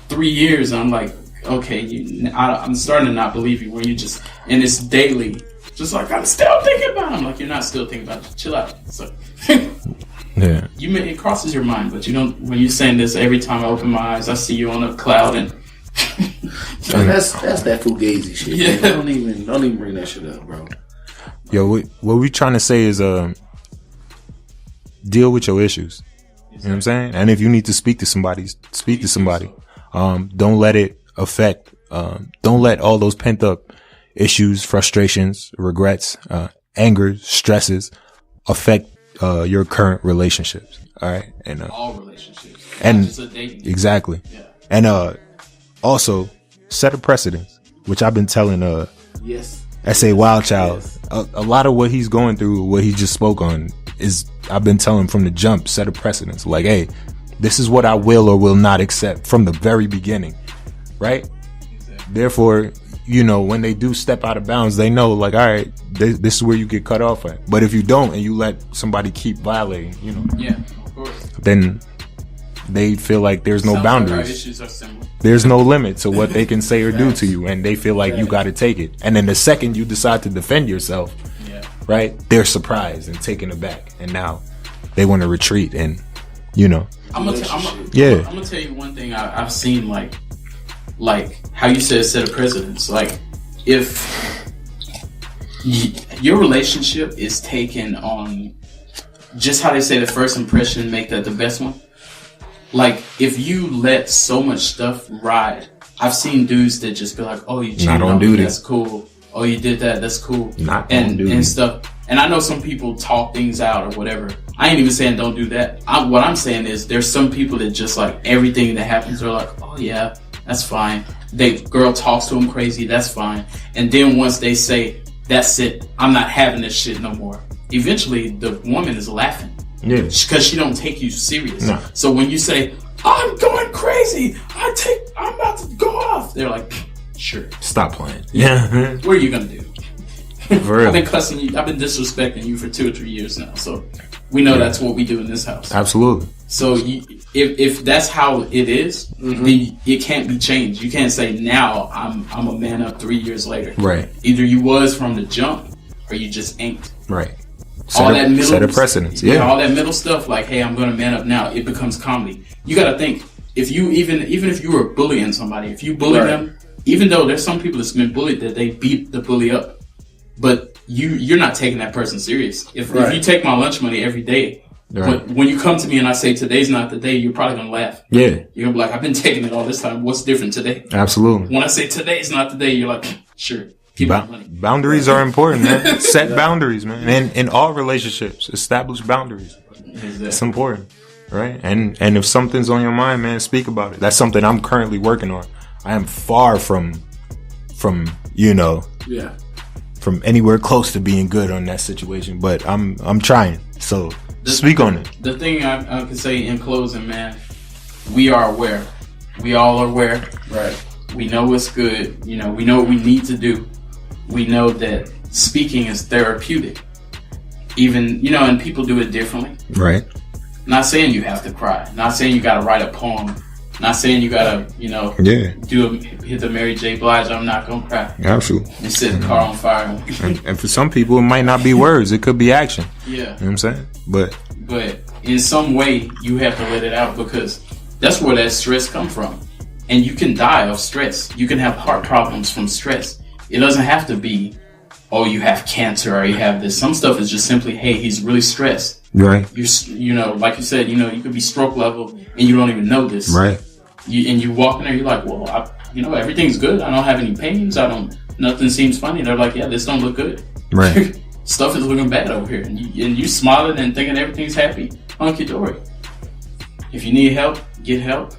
3 years. And I'm like, okay, I'm starting to not believe you when you just, and it's daily, just like, I'm still thinking about it. I'm like, you're not still thinking about it. Chill out. So yeah, it crosses your mind, but you don't. When you're saying this, every time I open my eyes, I see you on a cloud, and that's that fugazi shit. Yeah. Don't even bring that shit up, bro. Yo, what we trying to say is deal with your issues. You know what I'm saying? And if you need to speak to somebody, speak to somebody. Don't let it affect, don't let all those pent up issues, frustrations, regrets, anger, stresses affect your current relationships. All right. And all relationships. And not just a dating. Exactly. Yeah. And also set a precedence, which I've been telling Sawildchild. Yes. A lot of what he's going through, what he just spoke on, is I've been telling him from the jump, set a precedence. Like, hey, this is what I will or will not accept from the very beginning, right? Exactly. Therefore, when they do step out of bounds, they know, like, all right, this is where you get cut off at. But if you don't, and you let somebody keep violating, yeah, of course, then they feel like there's no boundaries. Like our issues are similar. There's no limit to what they can say or do to you, and they feel like you got to take it. And then the second you decide to defend yourself, right, they're surprised and taken aback, and now they want to retreat. And I'm gonna tell you one thing I've seen, like how you said set a precedence. Like if your relationship is taken on just how they say the first impression make that the best one. Like, if you let so much stuff ride, I've seen dudes that just be like, oh, you cheated on me, that's cool. Oh, you did that, that's cool. And stuff. And I know some people talk things out or whatever. I ain't even saying don't do that. What I'm saying is there's some people that just like everything that happens, they're like, oh yeah, that's fine. Girl talks to them crazy, that's fine. And then once they say, that's it, I'm not having this shit no more, eventually the woman is laughing. Yeah. Because she don't take you serious. No. So when you say, I'm going crazy, I'm about to go off, they're like, sure. Stop playing. Yeah. What are you gonna do? I've been cussing you, I've been disrespecting you for 2 or 3 years now. So we know that's what we do in this house. Absolutely. So if that's how it is, then it can't be changed. You can't say now I'm a man up 3 years later. Right. Either you was from the jump or you just ain't. Right. Set a precedence. Yeah. All that middle stuff like, hey, I'm gonna man up now, it becomes comedy. You gotta think, if you even if you were bullying somebody, if you bully them, even though there's some people that's been bullied that they beat the bully up, but you're not taking that person serious. If you take my lunch money every day, when you come to me and I say today's not the day, you're probably gonna laugh. Yeah. You're gonna be like, I've been taking it all this time. What's different today? Absolutely. When I say today's not the day, you're like, sure. Boundaries are important, man. Set boundaries, man. And in all relationships, establish boundaries. It's important, right? And if something's on your mind, man, speak about it. That's something I'm currently working on. I am far from from anywhere close to being good on that situation, but I'm trying. So speak on it. The thing I can say in closing, man, we are aware. We all are aware. Right. We know what's good. We know what we need to do. We know that speaking is therapeutic. Even, and people do it differently. Right. Not saying you have to cry. Not saying you got to write a poem. Not saying you got to, hit the Mary J. Blige, I'm not going to cry. Absolutely. And set the car on fire. and for some people, it might not be words. It could be action. Yeah. You know what I'm saying? But in some way, you have to let it out because that's where that stress comes from. And you can die of stress. You can have heart problems from stress. It doesn't have to be, oh, you have cancer or you have this. Some stuff is just simply, hey, he's really stressed. Right. Like you said, you could be stroke level and you don't even know this. Right. And you walk in there, you're like, well, everything's good. I don't have any pains. Nothing seems funny. They're like, yeah, this don't look good. Right. Stuff is looking bad over here. And you smiling and thinking everything's happy. Hunky-dory. If you need help, get help.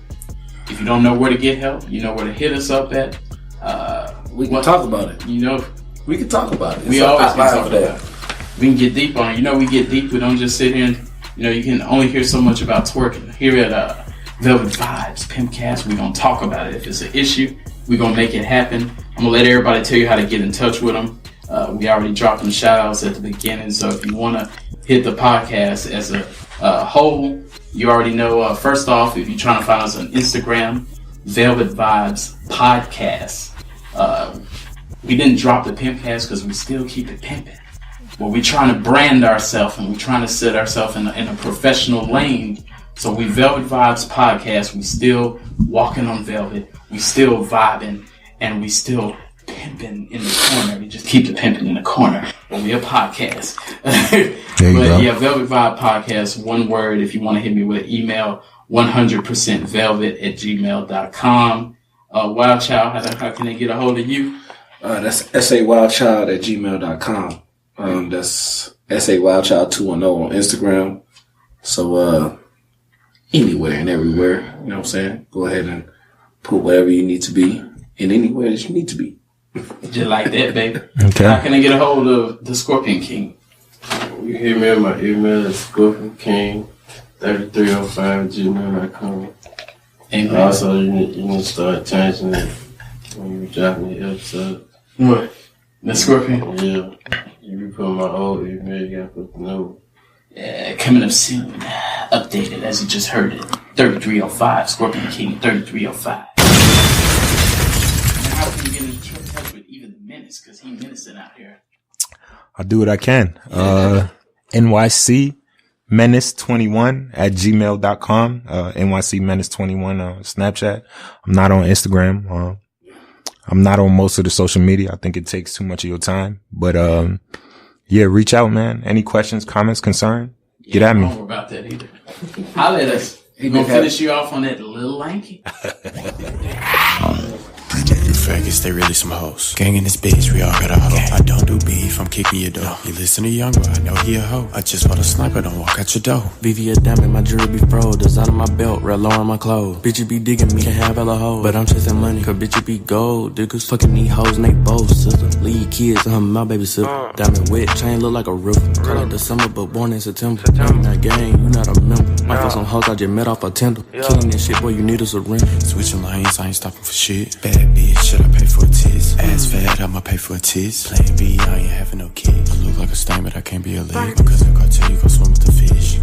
If you don't know where to get help, you know where to hit us up at. We can talk about it. We can talk about it. We always can talk about it. We can get deep on it. We get deep. We don't just sit here and, you can only hear so much about twerking. Here at Velvet Vibes, Pimpcast, we're going to talk about it. If it's an issue, we're going to make it happen. I'm going to let everybody tell you how to get in touch with them. We already dropped them shout outs at the beginning. So if you want to hit the podcast as a whole, you already know, first off, if you're trying to find us on Instagram, Velvet Vibes Podcast. We didn't drop the Pimpcast because we still keep it pimping. But we're trying to brand ourselves and we're trying to set ourselves in a professional lane. So we Velvet Vibes Podcast. We still walking on velvet. We still vibing and we still pimping in the corner. We just keep the pimping in the corner. But we a podcast. Yeah, Velvet Vibe Podcast, one word. If you want to hit me with an email, 100%velvet@gmail.com. Wildchild, how can they get a hold of you? That's sawildchild@gmail.com. That's sawildchild210 on Instagram. So anywhere and everywhere, you know what I'm saying? Go ahead and put wherever you need to be in anywhere that you need to be. Just like that, baby. Okay. How can I get a hold of the ScorpionKing? You hear me on my email at ScorpionKing3305@gmail.com. Amen. Also, you need to start changing it when you drop me the episode. What? The Scorpion? Yeah. You put my old email, you gotta put the new. Yeah, coming up soon. Updated as you just heard it. 3305, ScorpionKing 3305. Now, how can you get in touch with even the Menace? Because he menacing out here. I'll do what I can. NYC Menace21@gmail.com. NYC Menace21 on Snapchat. I'm not on Instagram. I'm not on most of the social media. I think it takes too much of your time. But yeah, reach out, man. Any questions, comments, concern? Get at me. I don't know about that either. Holla at us. We're gonna finish you off on that little lanky. You faggots, they really some hoes. Gang in this bitch, we all got a hoe. I don't do beef, I'm kicking your door. You listen to Young Boy, I know he a hoe. I just want a sniper, don't walk out your door. VV a diamond, my jewelry be froze. Design on my belt, red low on my clothes. Bitch, you be digging me, can have hella hoes. But I'm chasing money, cause bitch, you be gold. Diggers fucking need hoes and they both, sister. Lead kids, my baby sister. Diamond wet, chain look like a river. Call it December, but born in September. You not gang, you not a member. Might fuck some hoes I just met off a tender. Killing this shit, boy, you need a surrender. Switching lanes, I ain't stopping for shit. Bad bitch, should I pay for a tits? Ass fat, I'ma pay for a tits. Plan B, I ain't having no kids. I look like a stain, but I can't be a leg. Because I got tell you, go swim with the fish.